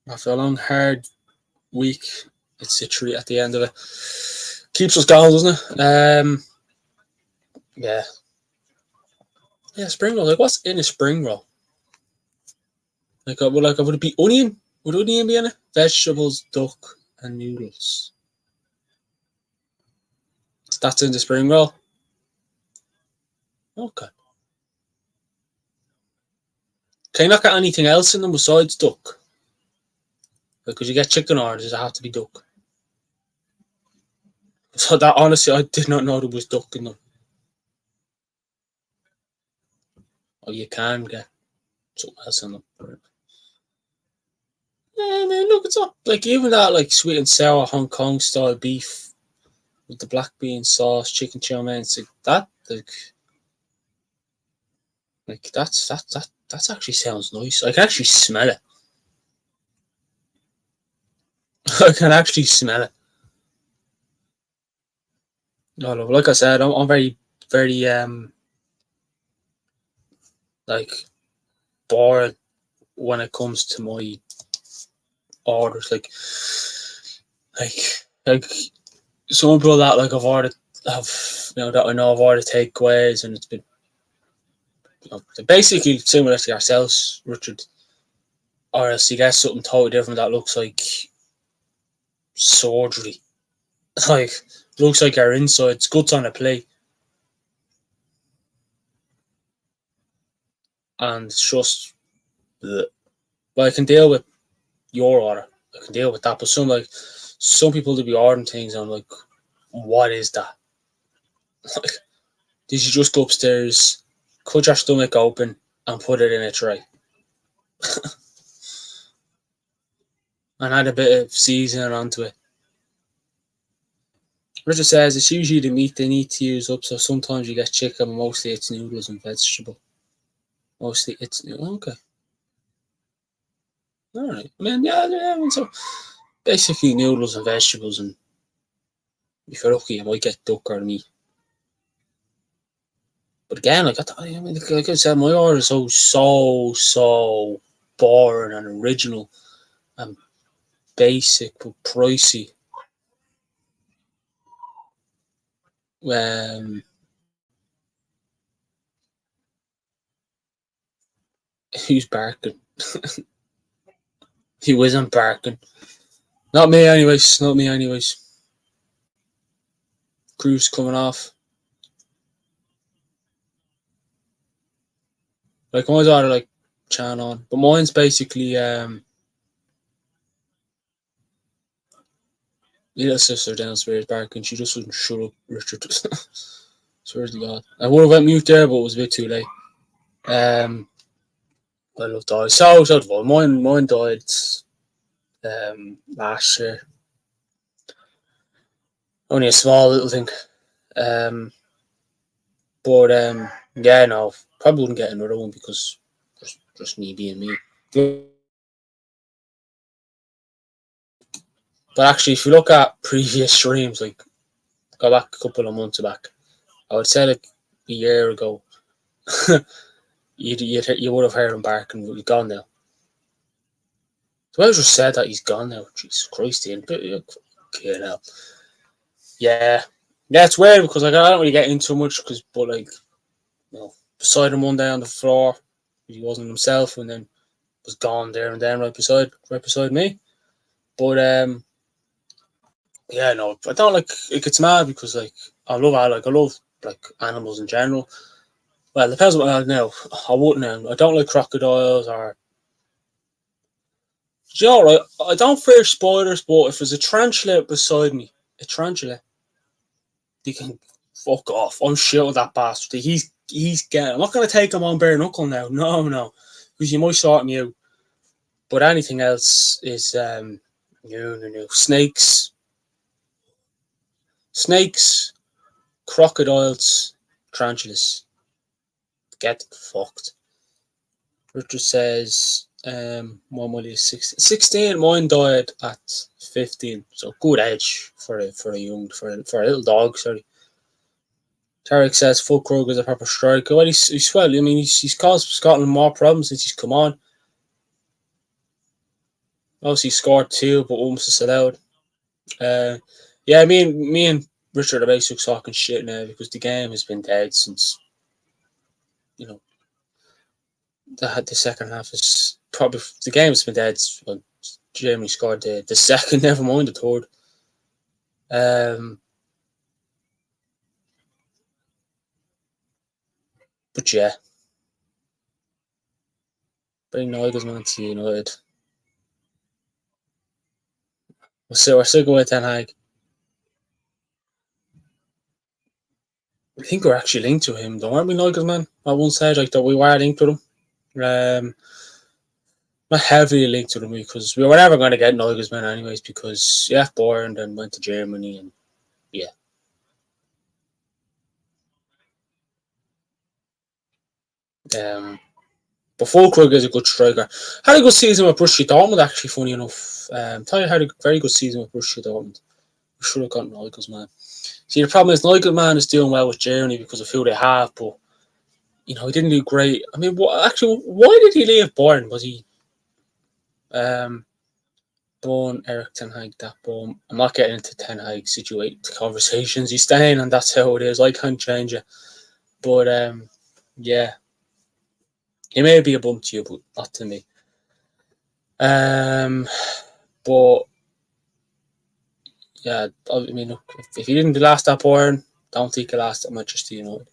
After a long hard week, it's a treat at the end of it. Keeps us going, doesn't it? Yeah. Yeah, spring roll. Like, what's in a spring roll? Would it be onion? Would onion be in it? Vegetables, duck, and noodles. That's in the spring roll. Okay. Can you not get anything else in them besides duck? Like, could you get chicken or does it have to be duck? So that honestly, I did not know there was duck in them. Oh, you can get something else in them. Yeah, man, look, it's up. Like even that, like sweet and sour Hong Kong style beef with the black bean sauce, chicken chow mein, it's like that, that's actually sounds nice. I can actually smell it. I can actually smell it. No, like I said, I'm very, very like bored when it comes to my orders. Like, like some people that like I've ordered have that I know I've ordered takeaways and it's been basically similar to yourselves, Richard. Or else you get something totally different that looks like surgery. Like looks like your insides, guts on a plate, and it's just. Bleh. But I can deal with your order. I can deal with that. But some people to be ordering things, I'm like, what is that? Like, did you just go upstairs, cut your stomach open, and put it in a tray, and add a bit of seasoning onto it? Richard says it's usually the meat they need to use up, so sometimes you get chicken, but mostly it's noodles and vegetable. Mostly it's okay. All right. I mean, yeah. I mean, so basically noodles and vegetables, and if you're lucky, you might get duck or meat. But again, I mean, like I said, my order is so boring and original and basic but pricey. Um, who's barking? He wasn't barking. Not me, anyways. Not me, anyways. Crew's coming off. Like my daughter, like chan on, but mine's basically little sister downstairs barking. She just wouldn't shut up. Richard. Swear to God, I would have went mute there, but it was a bit too late. I love dogs. So mine died last year. Only a small little thing. Um, but yeah, no, probably wouldn't get another one because just me being me. But actually, if you look at previous streams, like go back a couple of months back, I would say like a year ago, you would have heard him barking. He's gone now. So I just said that he's gone now. Jesus Christ, Ian. Okay, now. Yeah. Yeah, it's weird because like I don't really get into much but like beside him one day on the floor, he wasn't himself, and then was gone there and then right beside me. But yeah, no, I don't like it gets mad because like I love like animals in general. Well, it depends what I know. I wouldn't. I don't like crocodiles or. You know, right? I don't fear spiders, but if there's a tarantula beside me, a tarantula, he can fuck off. I'm shooting that bastard. He's getting. I'm not gonna take him on bare knuckle now. No, because you might sort me out. But anything else is no. Snakes, crocodiles, tarantulas. Get fucked. Richard says, mine is 16. Mine died at 15. So good age for a little dog. Sorry. Tarek says full Krug is a proper striker. Well, he's swell. I mean, he's caused Scotland more problems since he's come on. Obviously, he scored two, but almost disallowed. Uh, yeah, me and Richard are basically talking shit now because the game has been dead since you know the second half is probably the game's been dead. Well, Germany scored the second, never mind the third. But yeah, bring Nagelsmann to United. We're still going with Ten Hag. I think we're actually linked to him, though, aren't we, Nagelsmann? At one stage, like that, we were linked to him. Not heavily linked to them because we were never going to get Nagelsmann anyways because he left Bayern and went to Germany and yeah. But Fulkrug is a good striker. Had a good season with Borussia Dortmund, actually, funny enough. Tell you had a very good season with Borussia Dortmund. We should have gotten Nagelsmann. See, the problem is Nagelsmann is doing well with Germany because of who they have, but he didn't do great. I mean, why did he leave Bayern? Was he born Eric Ten Hag that born? I'm not getting into Ten Hag situate conversations. He's staying, and that's how it is. I can't change it. But yeah, he may be a bump to you, but not to me. But yeah, I mean, look, if he didn't last at Bayern, don't think he last at Manchester United.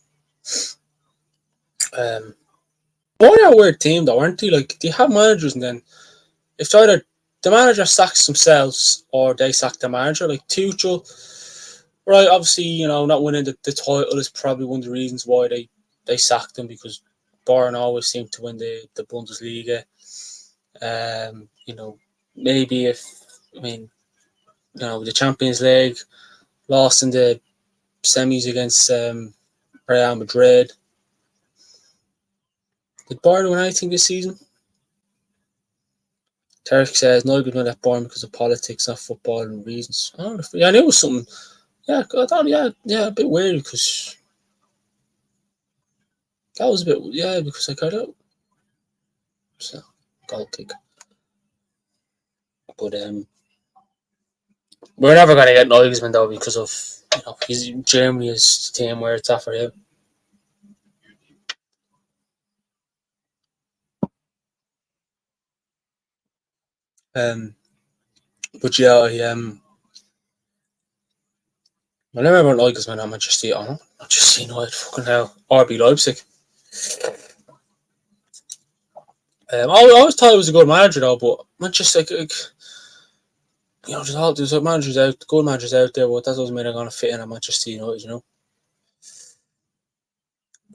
Bayern are a weird team though, aren't they? Like, they have managers, and then if either the manager sacks themselves or they sack the manager, like Tuchel, right? Obviously, not winning the title is probably one of the reasons why they sacked him because Bayern always seem to win the Bundesliga. Maybe if I mean, the Champions League, Lost in the semis against Real Madrid. Did Bayern win anything this season? Tarek says Nigel went at Bayern because of politics, not football and reasons. I don't know. Yeah, I knew it was something. Yeah, I thought, yeah, a bit weird because that was a bit, yeah, because I got out. So, goal kick. But we're never going to get Nagelsmann though because of, Germany is the team where it's at for him. But yeah, I remember Nagelsmann at Manchester United. Oh, Manchester United, fucking hell. RB Leipzig. I always thought he was a good manager though, but Manchester, there's managers out, good managers out there, but that doesn't mean they're going to fit in at Manchester United.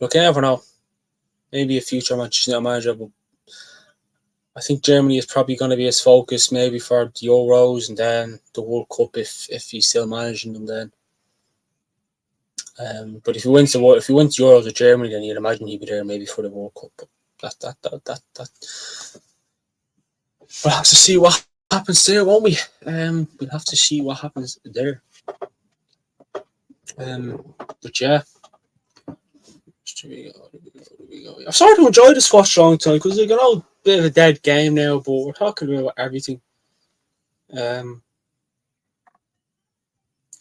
Look, you never know. Maybe a future Manchester United manager, but I think Germany is probably going to be his focus, maybe for the Euros and then the World Cup if he's still managing them then. But if he wins Euros with Germany, then you'd imagine he'd be there maybe for the World Cup. But that. We'll have to see what happens there, won't we? We'll have to see what happens there. But yeah. I'm starting to enjoy this Watchalong time because it's a bit of a dead game now, but we're talking about everything.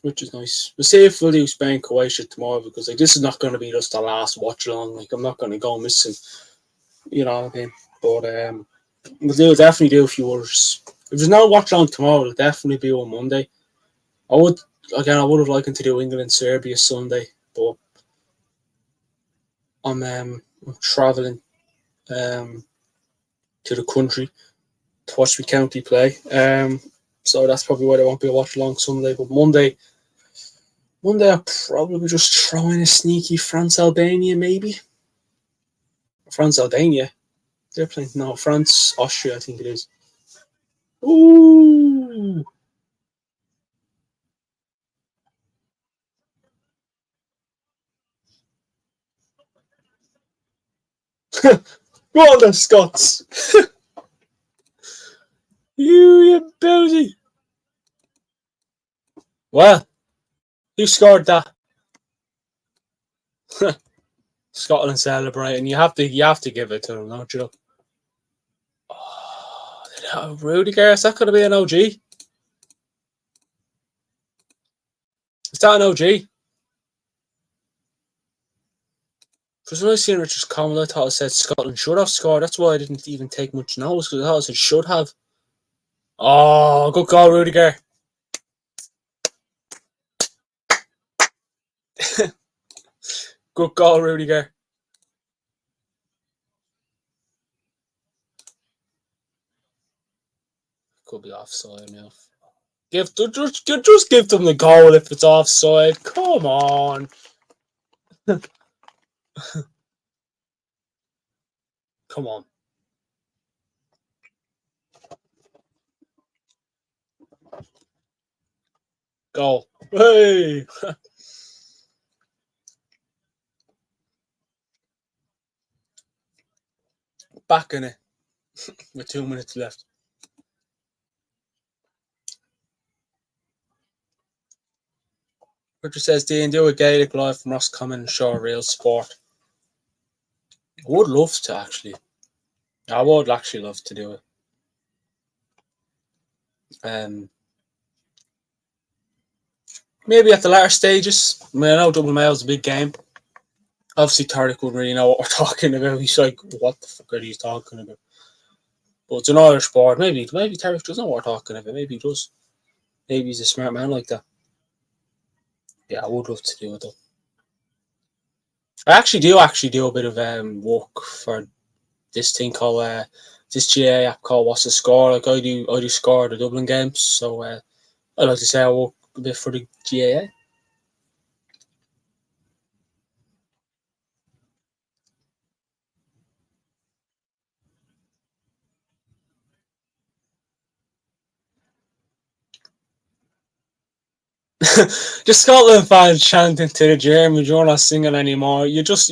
Which is nice. We'll see if we'll do Spain Croatia tomorrow because this is not going to be just the last watch along. I'm not going to go missing, you know what I mean. But we'll definitely do a few others. If there's no watch along tomorrow, it'll definitely be on Monday. I would have liked to do England Serbia Sunday, but I'm travelling to the country to watch the county play. So that's probably why there won't be a watch along Sunday. But Monday I'll probably just throw in a sneaky France Albania maybe. France Albania. They're playing France Austria I think it is. Ooh. Go on then, Scots. you beauty. Well, who scored that? Scotland celebrating. You have to give it to them, don't you? Oh, Rudiger, is that going to be an OG? Is that an OG? Because when I seen Richard's comment, I thought it said Scotland should have scored. That's why I didn't even take much notice because I thought it said should have. Oh, good goal, Rudiger. Good goal, Rudiger. Could be offside now. Just give them the goal if it's offside. Come on. Come on. Goal. Hey. Back in it. With 2 minutes left. Richard says, do a Gaelic live from Roscommon and show a real sport. I would love to actually. I would actually love to do it. Maybe at the latter stages. I mean, I know Double Mail is a big game. Obviously, Tarek wouldn't really know what we're talking about. He's like, what the fuck are you talking about? But it's an Irish sport. Maybe Tarek doesn't know what we're talking about. Maybe he does. Maybe he's a smart man like that. Yeah, I would love to do it though. I actually do a bit of work for this thing called this GA app called What's the Score. Like I do score the Dublin games. So I like to say I work a bit for the GAA. The Scotland fans chanting to the Germans, you're not singing anymore. You just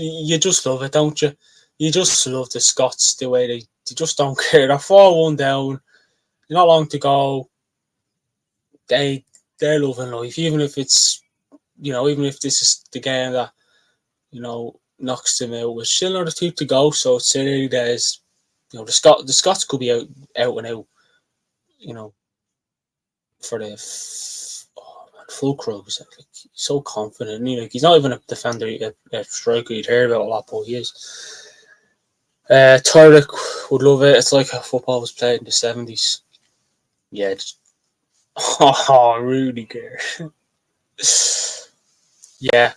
love it, don't you? You just love the Scots the way they just don't care. They're 4-1 down. Not long to go. They they're loving life, even if it's even if this is the game that knocks them out. With still another two to go, so it's early days. The Scots could be out and out. You know, for the full Fulcrum so confident. He's not even a defender, a striker you'd hear about a lot, but he is. Turek would love it. It's like how football was played in the 70s. Yeah. Rudiger. Yeah.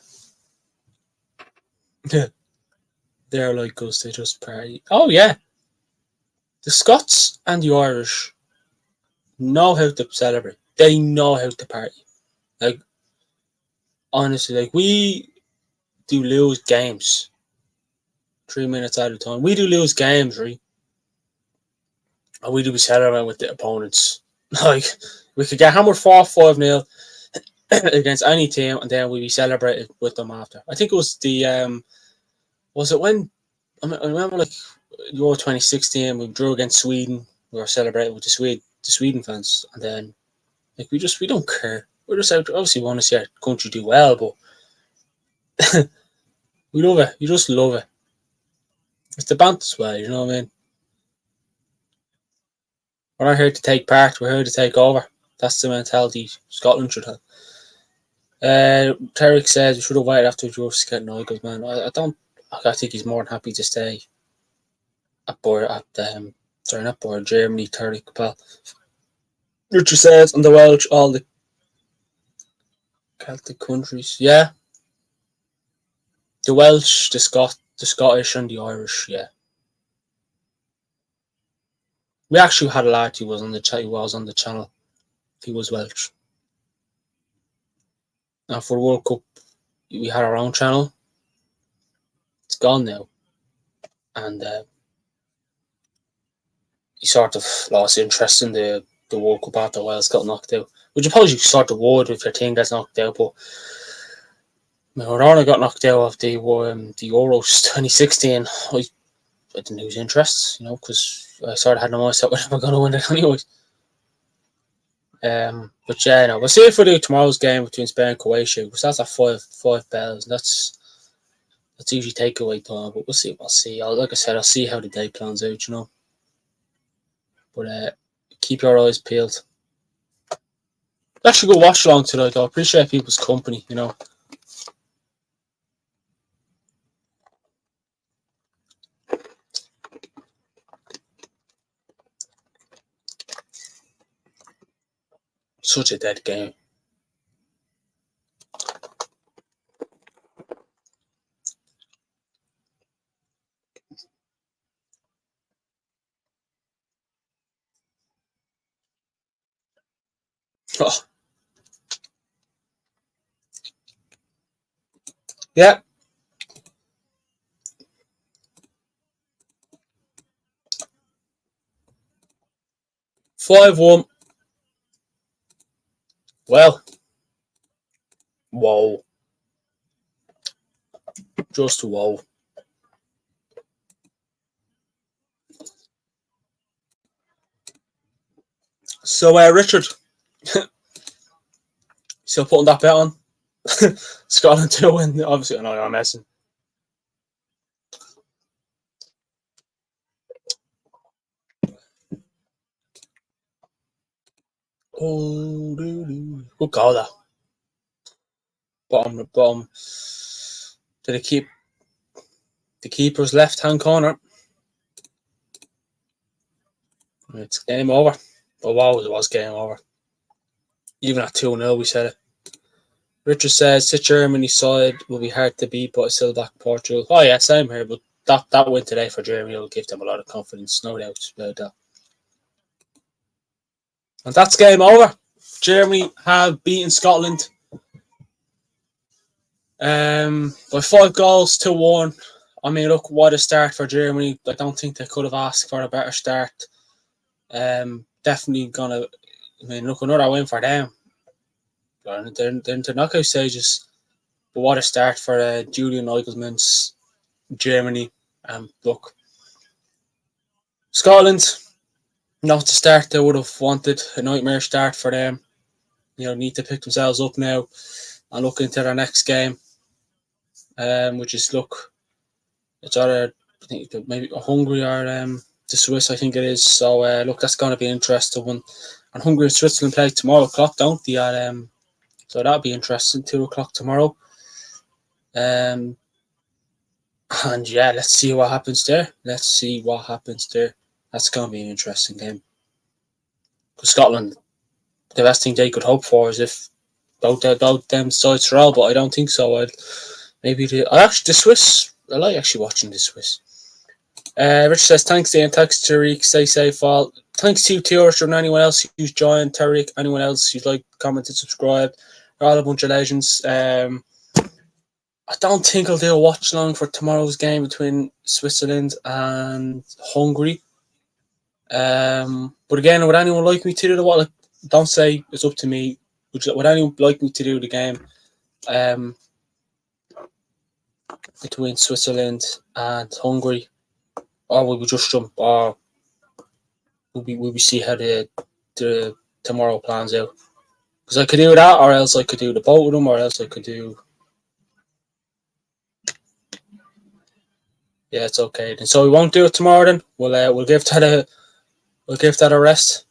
They're like us. They just party. Oh, yeah. The Scots and the Irish know how to celebrate. They know how to party. Like, honestly, like, we do lose games 3 minutes at a time. We do lose games, right? And we do be celebrating with the opponents. Like, we could get hammered 4-5-0 against any team, and then we'd be celebrated with them after. I think it was was it when, I remember like Euro 2016, we drew against Sweden, we were celebrating with the Sweden fans, and then, like, we don't care. We're just out, obviously we want to see our country do well, but we love it. You just love it. It's the band as well, you know what I mean? We're not here to take part, we're here to take over. That's the mentality Scotland should have. Tarek says we should have waited after George to get Nigel, man. I think he's more than happy to stay not Board, Germany, Tarek, pal. Richard says, and the Welsh, all the Celtic countries. Yeah. The Welsh, the Scottish, and the Irish, yeah. We actually had a lad who was on the channel. He was Welsh. And for the World Cup, we had our own channel. It's gone now. And he sort of lost interest in the World Cup after Wales got knocked out. Which I suppose you sort of would if your team gets knocked out, but Maradona got knocked out of the Euros 2016. I didn't lose interest, because I sort of had no mindset we're never going to win it anyways. But yeah, we'll see if we do tomorrow's game between Spain and Croatia, because that's at five bells, and that's usually takeaway time. But we'll see. Like I said, I'll see how the day plans out, But keep your eyes peeled. Let's actually go watch along tonight, though. I appreciate people's company, Such a dead game. Oh. Yeah. $5-1. Well. Whoa. Just whoa. So, Richard, still putting that bet on? Scotland to win. Obviously, I know I'm messing. Oh, good goal, that. Bottom. Did it keep the keeper's left hand corner? It's game over. Oh, wow, it was game over. Even at 2-0, we said it. Richard says, the Germany side will be hard to beat, but I still back Portugal. Oh, yeah, same here, but that win today for Germany will give them a lot of confidence, no doubt about that. And that's game over. Germany have beaten Scotland by 5 goals to 1. I mean, look, what a start for Germany. I don't think they could have asked for a better start. Definitely look, another win for them. they're into knockout stages. But what a start for Julian Nagelsmann's Germany. Look, Scotland, not the start they would have wanted. A nightmare start for them. Need to pick themselves up now and look into their next game. Which is it's either I think maybe Hungary or the Swiss. I think it is. So that's going to be an interesting one. And Hungary and Switzerland play tomorrow o'clock, don't they? So that'll be interesting. 2:00 tomorrow. And yeah, let's see what happens there. That's going to be an interesting game. Because Scotland, the best thing they could hope for is if both them sides roll, but I don't think so. The Swiss. I like actually watching the Swiss. Rich says, thanks, Ian. Thanks, Tariq. Stay safe, all. Thanks to you, Tiorch, and anyone else who's joined. Tariq, anyone else who's commented, subscribed. They're all a bunch of legends. I don't think I'll do a watch along for tomorrow's game between Switzerland and Hungary. But again, would anyone like me to do the what? Don't say it's up to me. Would anyone like me to do the game between Switzerland and Hungary, or will we just jump? Or will we see how the tomorrow plans out? Because I could do that, or else I could do the both of them, or else I could do. Yeah, it's okay then. So we won't do it tomorrow then. We'll give that a rest.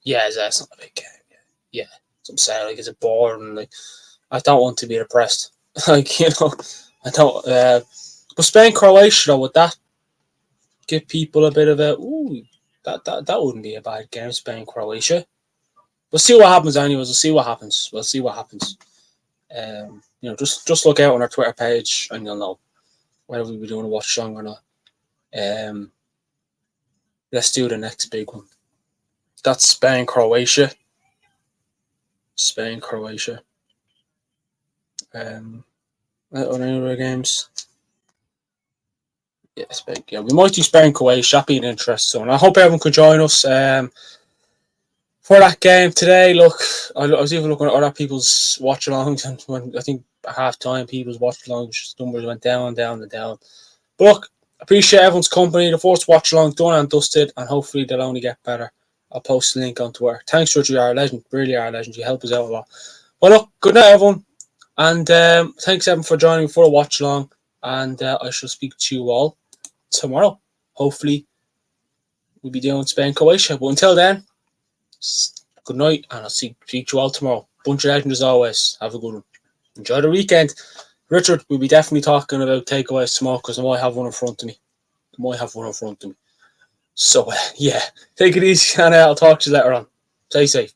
Yeah, that's not a big game. Yeah. So I'm saying it's a boring. I don't want to be depressed. I don't. But Spain Croatia though, would that give people a bit of a that wouldn't be a bad game, Spain Croatia. We'll see what happens anyways. We'll see what happens. Just look out on our Twitter page and you'll know whether we'll be doing a watch along or not. Let's do the next big one. That's Spain Croatia. Any other games? Yeah, Spain. Yeah, we might do Spain Croatia. That'd be an interesting one. I hope everyone could join us for that game today. Look, I was even looking at other people's watch alongs, and when I think at half time people's watch alongs numbers went down. But look, appreciate everyone's company. The first watch along done and dusted, and hopefully they'll only get better. I'll post the link on Twitter. Thanks, George. You are a legend. Really are a legend. You help us out a lot. Well, look, good night, everyone. And thanks, everyone, for joining me for a watch along. And I shall speak to you all tomorrow. Hopefully, we'll be doing Spain Croatia. But until then, good night. And I'll speak to you all tomorrow. Bunch of legends as always. Have a good one. Enjoy the weekend. Richard, we'll be definitely talking about takeaway smoke because I might have one in front of me. So, yeah, take it easy and I'll talk to you later on. Stay safe.